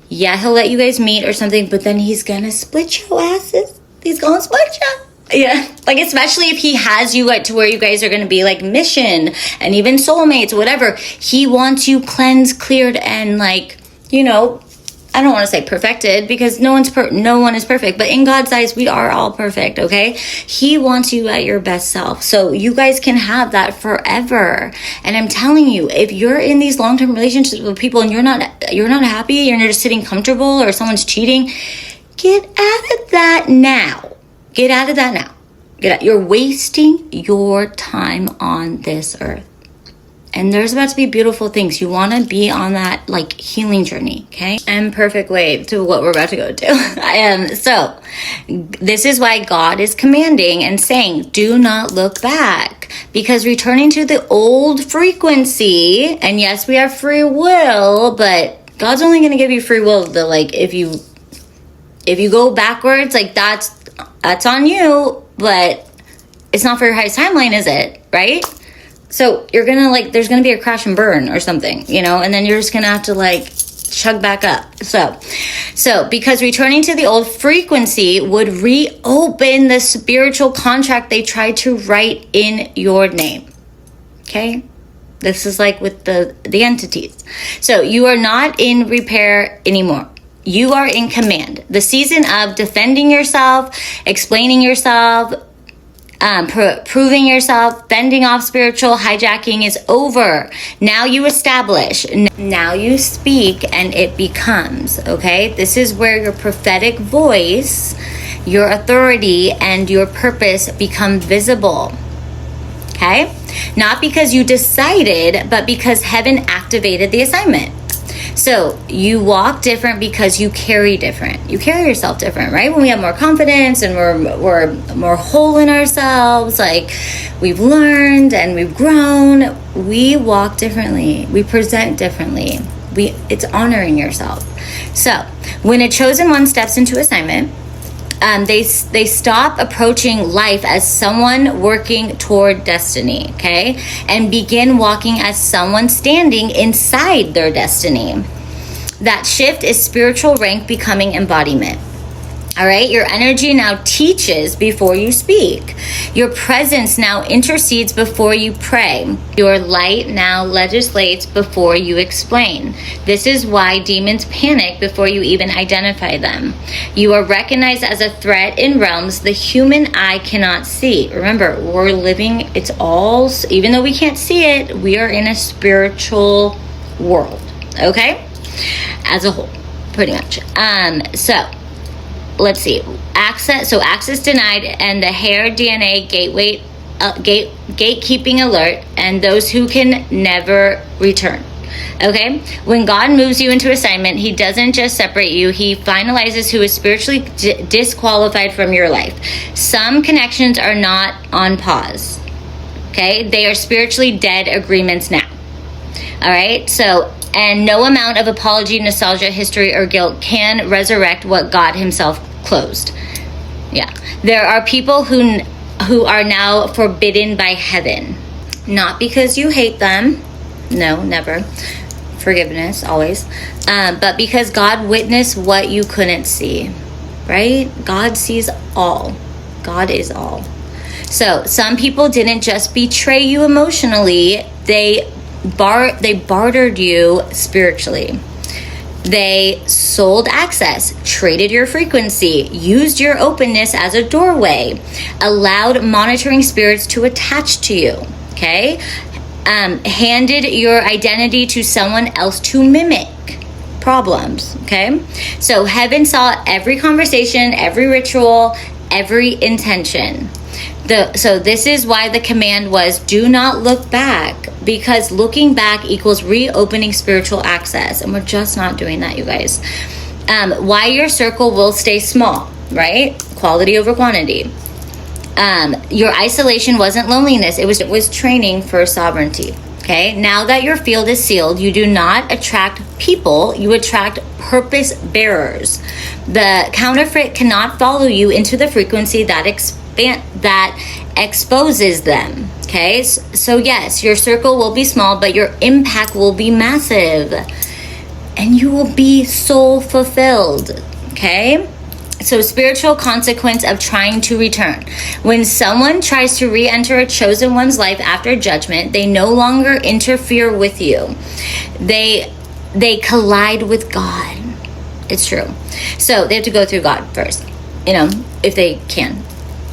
yeah, he'll let you guys meet or something, but then he's gonna split your asses. He's gonna split you. Yeah, like, especially if he has you to where you guys are going to be like mission and even soulmates, whatever. He wants you cleansed, cleared, and like, you know, I don't want to say perfected, because no one is perfect, but in God's eyes, we are all perfect, okay? He wants you at your best self, so you guys can have that forever. And I'm telling you, if you're in these long-term relationships with people and you're not happy, and you're just sitting comfortable, or someone's cheating, get out of that now. Get out of that now. You're wasting your time on this earth. And there's about to be beautiful things. You want to be on that like healing journey, okay? And perfect way to what we're about to go to. So this is why God is commanding and saying, do not look back, because returning to the old frequency, and yes, we have free will, but God's only going to give you free will to, like, if you go backwards, like, that's on you, but it's not for your highest timeline, is it? Right? So you're gonna, like, there's gonna be a crash and burn or something, you know, and then you're just gonna have to like chug back up. So because returning to the old frequency would reopen the spiritual contract they tried to write in your name. Okay? This is like with the entities. So you are not in repair anymore. You are in command. The season of defending yourself, explaining yourself, proving yourself, bending off spiritual hijacking is over. Now you establish. Now you speak, and it becomes, okay? This is where your prophetic voice, your authority, and your purpose become visible, okay? Not because you decided, but because heaven activated the assignment. So you walk different because you carry different. You carry yourself different, right? When we have more confidence and we're more whole in ourselves, like we've learned and we've grown, we walk differently. We present differently. It's honoring yourself. So when a chosen one steps into assignment, they stop approaching life as someone working toward destiny, okay? And begin walking as someone standing inside their destiny. That shift is spiritual rank becoming embodiment. All right, your energy now teaches before you speak. Your presence now intercedes before you pray. Your light now legislates before you explain. This is why demons panic before you even identify them. You are recognized as a threat in realms the human eye cannot see. Remember, we're living, it's all, even though we can't see it, we are in a spiritual world, okay? As a whole, pretty much. So let's see, access denied, and the hair DNA gatekeeping alert, and those who can never return. Okay, when God moves you into assignment, he doesn't just separate you, he finalizes who is spiritually disqualified from your life. Some connections are not on pause, okay? They are spiritually dead agreements now. All right, so, and no amount of apology, nostalgia, history, or guilt can resurrect what God himself closed. Yeah. There are people who are now forbidden by heaven. Not because you hate them. No, never. Forgiveness, always. But because God witnessed what you couldn't see. Right? God sees all. God is all. So some people didn't just betray you emotionally. They bartered you spiritually. They sold access, traded your frequency, used your openness as a doorway, allowed monitoring spirits to attach to you, okay? Handed your identity to someone else to mimic problems, okay? So heaven saw every conversation, every ritual, every intention. So this is why the command was, do not look back, because looking back equals reopening spiritual access, and we're just not doing that, you guys. Why your circle will stay small, right? Quality over quantity. Your isolation wasn't loneliness, it was training for sovereignty. Okay, now that your field is sealed, you do not attract people, you attract purpose bearers. The counterfeit cannot follow you into the frequency that exposes them. Okay, so yes, your circle will be small, but your impact will be massive. And you will be soul fulfilled. Okay? So, spiritual consequence of trying to return. When someone tries to re-enter a chosen one's life after judgment, they no longer interfere with you. They collide with God. It's true. So, they have to go through God first, if they can.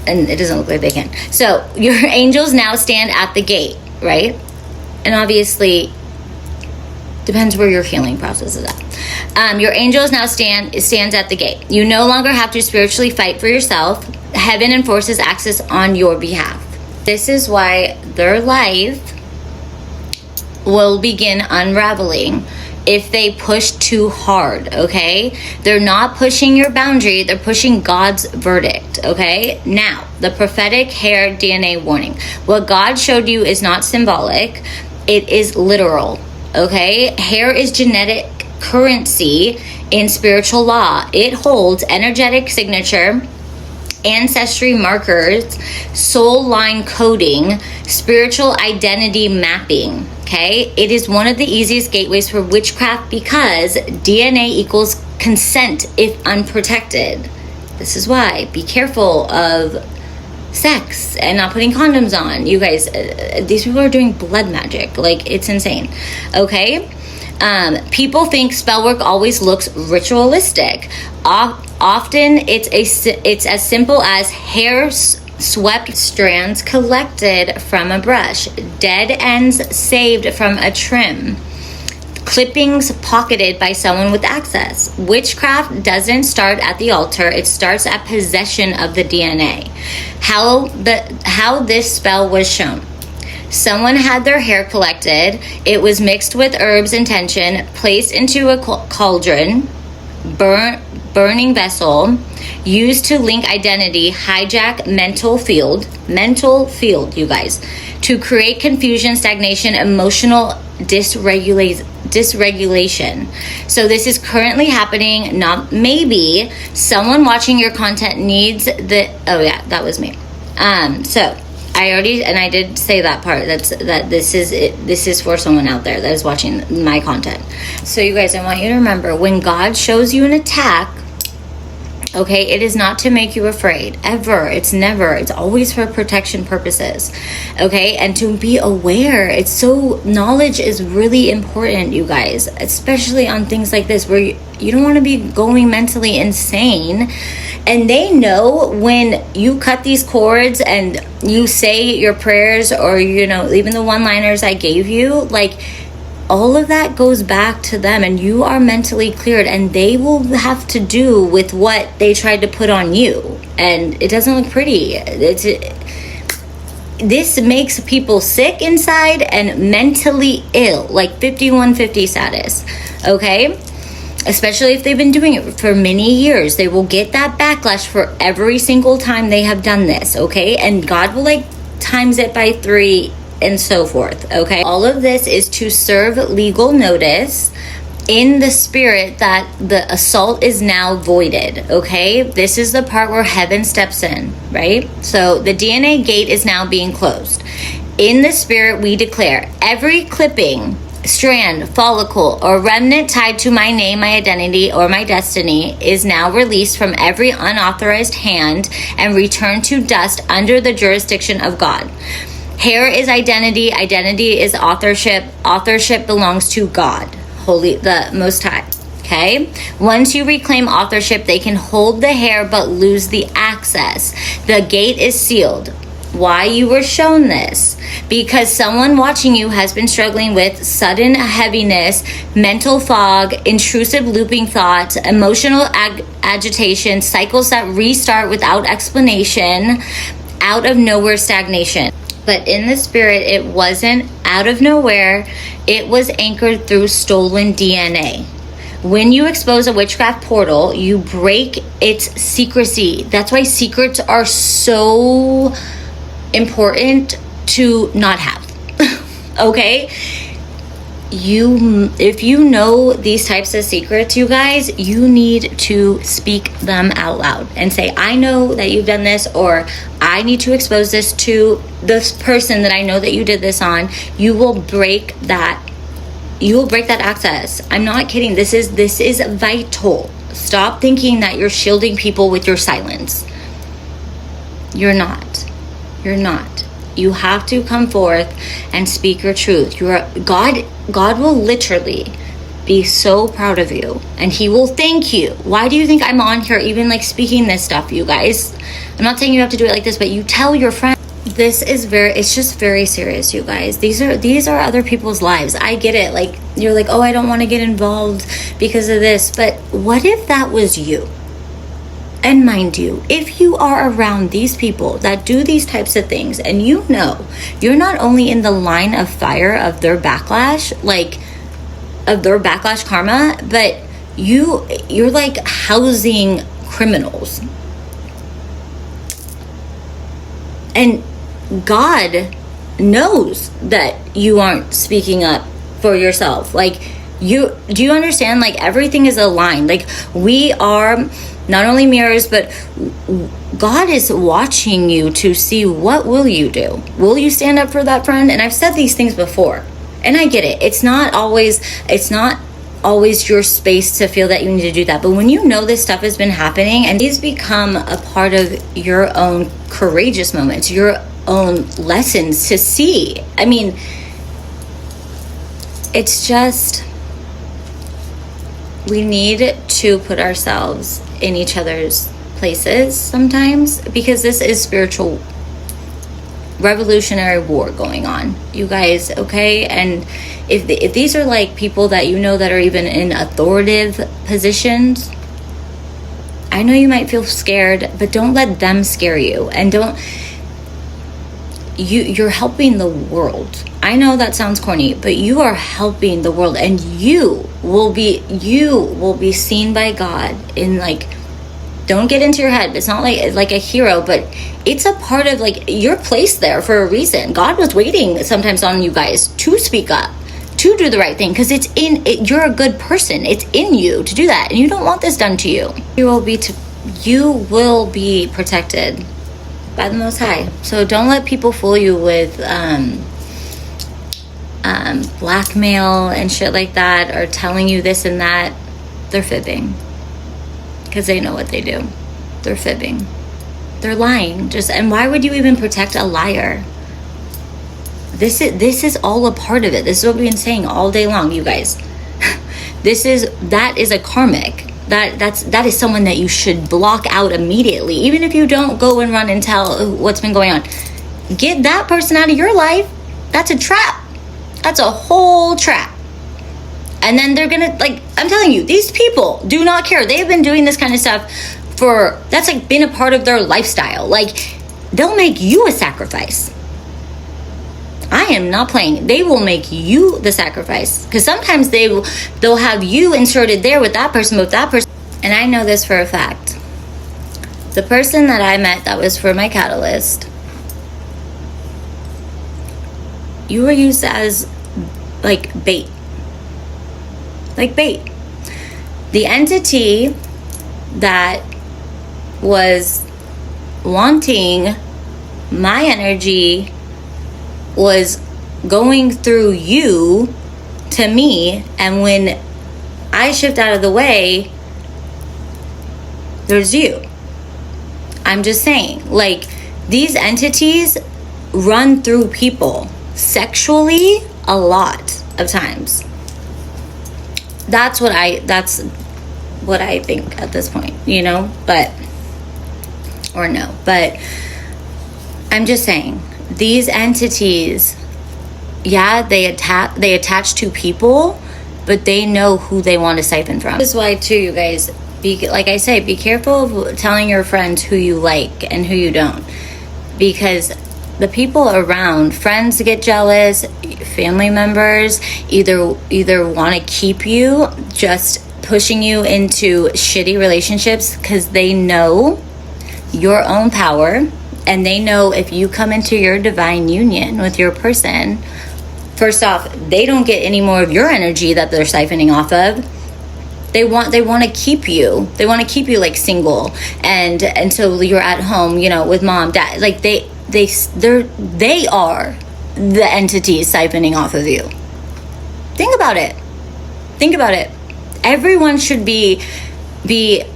And it doesn't look like they can. So, your angels now stand at the gate, right? And obviously, depends where your healing process is at. Your angels now stands at the gate. You no longer have to spiritually fight for yourself. Heaven enforces access on your behalf. This is why their life will begin unraveling if they push too hard, okay? They're not pushing your boundary, they're pushing God's verdict, okay? Now, the prophetic hair DNA warning. What God showed you is not symbolic, it is literal. Okay, hair is genetic currency in spiritual law. It holds energetic signature, ancestry markers, soul line coding, spiritual identity mapping. Okay, it is one of the easiest gateways for witchcraft because DNA equals consent if unprotected. This is why. Be careful of sex and not putting condoms on. You guys, these people are doing blood magic. Like, it's insane. Okay? People think spell work always looks ritualistic. Often it's as simple as hair swept, strands collected from a brush, dead ends saved from a trim, clippings pocketed by someone with access. Witchcraft doesn't start at the altar, it starts at possession of the DNA. How this spell was shown. Someone had their hair collected, it was mixed with herbs and tension, placed into a cauldron, burning vessel, used to link identity, hijack mental field, you guys, to create confusion, stagnation, emotional dysregulation. So this is currently happening. Not maybe someone watching your content needs that was me. So I did say that part. This is for someone out there that is watching my content. So you guys, I want you to remember, when God shows you an attack, okay, it is not to make you afraid, ever. It's never. It's always for protection purposes, okay? And to be aware. Knowledge is really important, you guys, especially on things like this where you don't want to be going mentally insane. And they know when you cut these cords and you say your prayers, or, even the one-liners I gave you, like, all of that goes back to them, and you are mentally cleared, and they will have to do with what they tried to put on you, and it doesn't look pretty. This makes people sick inside and mentally ill, like 5150 status, okay? Especially if they've been doing it for many years. They will get that backlash for every single time they have done this, okay? And God will times it by 3 and so forth, okay? All of this is to serve legal notice in the spirit that the assault is now voided, okay? This is the part where heaven steps in, right? So the DNA gate is now being closed. In the spirit, we declare every clipping, strand, follicle, or remnant tied to my name, my identity, or my destiny is now released from every unauthorized hand and returned to dust under the jurisdiction of God. Hair is identity, identity is authorship, authorship belongs to God, Holy, the Most High, okay? Once you reclaim authorship, they can hold the hair but lose the access. The gate is sealed. Why you were shown this? Because someone watching you has been struggling with sudden heaviness, mental fog, intrusive looping thoughts, emotional agitation, cycles that restart without explanation, out of nowhere stagnation. But in the spirit, it wasn't out of nowhere. It was anchored through stolen DNA. When you expose a witchcraft portal, you break its secrecy. That's why secrets are so important to not have. okay? If you know these types of secrets, you guys, you need to speak them out loud and say, I know that you've done this, or I need to expose this to this person that I know that you did this on. You will break that access. I'm not kidding. This is vital. Stop thinking that you're shielding people with your silence. You're not. You have to come forth and speak your truth. God will literally be so proud of you, and he will thank you. Why do you think I'm on here even like speaking this stuff, you guys? I'm not saying you have to do it like this, but you tell your friends. It's just very serious, you guys. These are other people's lives. I get it. Like, you're like, oh, I don't want to get involved because of this. But what if that was you? And mind you, if you are around these people that do these types of things, and you know you're not only in the line of fire of their backlash, of their backlash karma, but you're like housing criminals. And God knows that you aren't speaking up for yourself. Do you understand? Like, everything is aligned. Like, we are not only mirrors, but God is watching you to see, what will you do? Will you stand up for that friend? And I've said these things before, and I get it. It's not always your space to feel that you need to do that. But when you know this stuff has been happening, and these become a part of your own courageous moments, your own lessons to see. I mean, it's just, we need to put ourselves in each other's places sometimes, because this is spiritual revolutionary war going on, you guys, okay? And if these are like people that you know that are even in authoritative positions, I know you might feel scared, but don't let them scare you. And you're helping the world. I know that sounds corny, but you are helping the world, and you will be seen by God in, like, don't get into your head. It's not like a hero, but it's a part of, like, you're placed there for a reason. God was waiting sometimes on you guys to speak up, to do the right thing, because you're a good person. It's in you to do that, and you don't want this done to you. You will be protected by the Most High. So don't let people fool you with blackmail and shit like that, or telling you this and that. They're fibbing, because they know what they do. They're fibbing. They're lying. And why would you even protect a liar? This is all a part of it. This is what we've been saying all day long, you guys. That is a karmic. That is someone that you should block out immediately. Even if you don't go and run and tell what's been going on, get that person out of your life. That's a trap. That's a whole trap. And then they're gonna, like, I'm telling you, these people do not care. They have been doing this kind of stuff that's like been a part of their lifestyle. Like, they'll make you a sacrifice. I am not playing. They will make you the sacrifice, because sometimes they'll have you inserted there with that person, And I know this for a fact. The person that I met that was for my catalyst, you were used as like bait. Like bait. The entity that was wanting my energy was going through you to me, and when I shift out of the way, there's you. I'm just saying, like, these entities run through people sexually a lot of times. That's what I think at this point, you know, but I'm just saying, these entities, yeah, they attach to people, but they know who they want to siphon from. This is why, too, you guys, like I say, be careful of telling your friends who you like and who you don't, because the people around, friends get jealous, family members either want to keep you, just pushing you into shitty relationships because they know your own power, and they know if you come into your divine union with your person, First off, they don't get any more of your energy that they're siphoning off of. They want to keep you. They want to keep you like single and until you're at home, you know, with mom, dad. Like they are the entities siphoning off of you. Think about it. Think about it. Everyone should be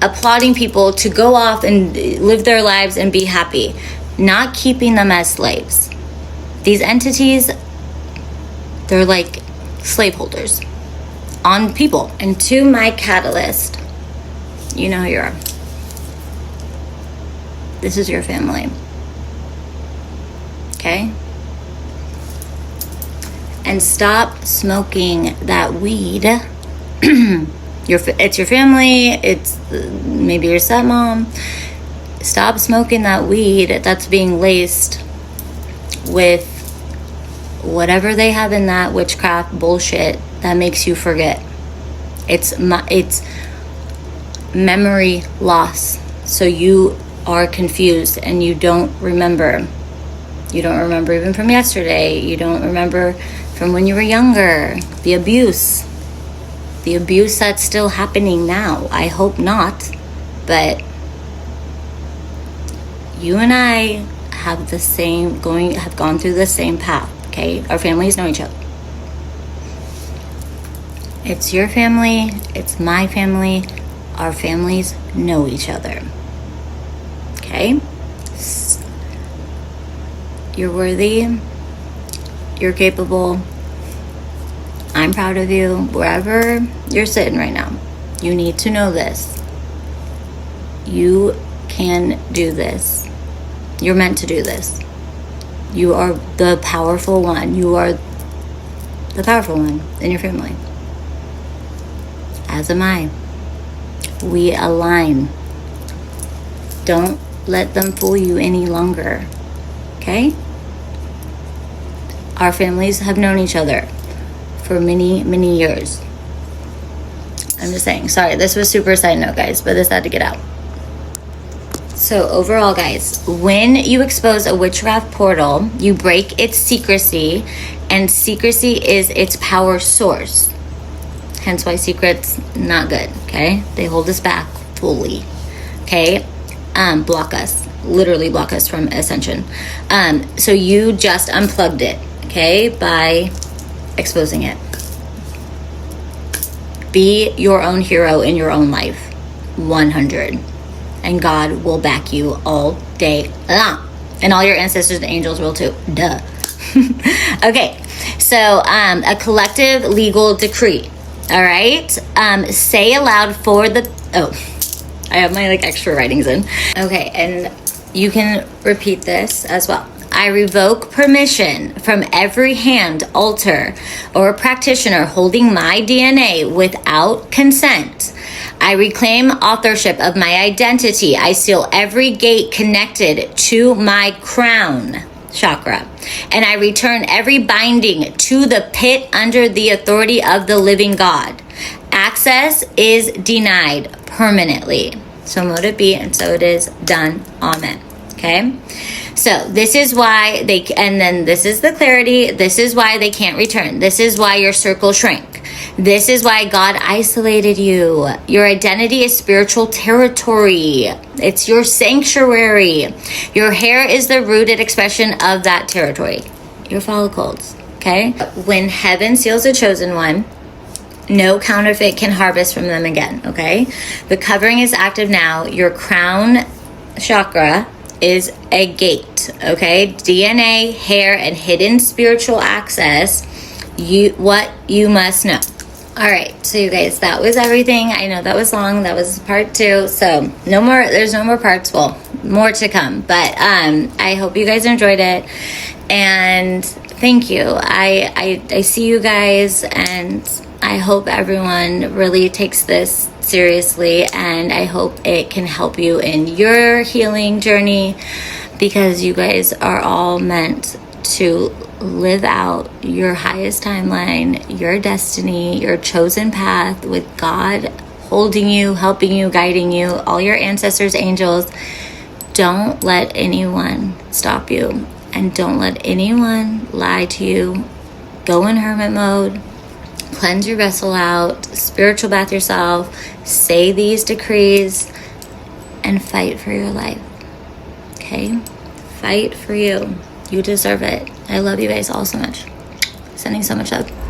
applauding people to go off and live their lives and be happy, not keeping them as slaves. These entities, they're like slaveholders on people. And to my catalyst, you know who you are. This is your family. Okay? And stop smoking that weed. It's your family. It's maybe your stepmom. Stop smoking that weed that's being laced with whatever they have in that witchcraft bullshit that makes you forget. It's memory loss. So you are confused and you don't remember. You don't remember even from yesterday. You don't remember from when you were younger. The abuse that's still happening now. I hope not, but you and I have gone through the same path. Okay, our families know each other. It's your family, it's my family. Our families know each other. Okay? You're worthy. You're capable. I'm proud of you. Wherever you're sitting right now, you need to know this. You can do this. You're meant to do this. You are the powerful one. You are the powerful one in your family. As am I. We align. Don't let them fool you any longer. Okay? Our families have known each other for many, many years. I'm just saying. Sorry, this was super side note, guys, but this had to get out. So overall, guys, when you expose a witchcraft portal, you break its secrecy, and secrecy is its power source. Hence why secrets not good, okay? They hold us back fully, okay? Block us, literally block us from ascension. So you just unplugged it, okay, by exposing it. Be your own hero in your own life, 100. And God will back you all day long. And all your ancestors and angels will too. Duh. Okay, so a collective legal decree. All right. Say aloud for the... Oh, I have my extra writings in. Okay, and you can repeat this as well. I revoke permission from every hand, altar, or practitioner holding my DNA without consent. I reclaim authorship of my identity. I seal every gate connected to my crown chakra. And I return every binding to the pit under the authority of the living God. Access is denied permanently. So mote it be, and so it is done. Amen. Okay? So this is why and then this is the clarity. This is why they can't return. This is why your circle shrank. This is why God isolated you. Your identity is spiritual territory. It's your sanctuary. Your hair is the rooted expression of that territory. Your follicles. Okay? When heaven seals a chosen one, no counterfeit can harvest from them again. Okay? The covering is active now. Your crown chakra is a gate, okay? DNA, hair, and hidden spiritual access, what you must know. All right, so you guys, that was everything. I know that was long. That was part 2. So there's no more parts. Well, more to come. But I hope you guys enjoyed it. And thank you. I see you guys, and I hope everyone really takes this seriously, and I hope it can help you in your healing journey, because you guys are all meant to live out your highest timeline, your destiny, your chosen path with God holding you, helping you, guiding you, all your ancestors, angels. Don't let anyone stop you, and don't let anyone lie to you go in hermit mode, cleanse your vessel out, spiritual bath yourself, say these decrees, and fight for your life. Okay? Fight for you. You deserve it. I love you guys all so much. Sending so much love.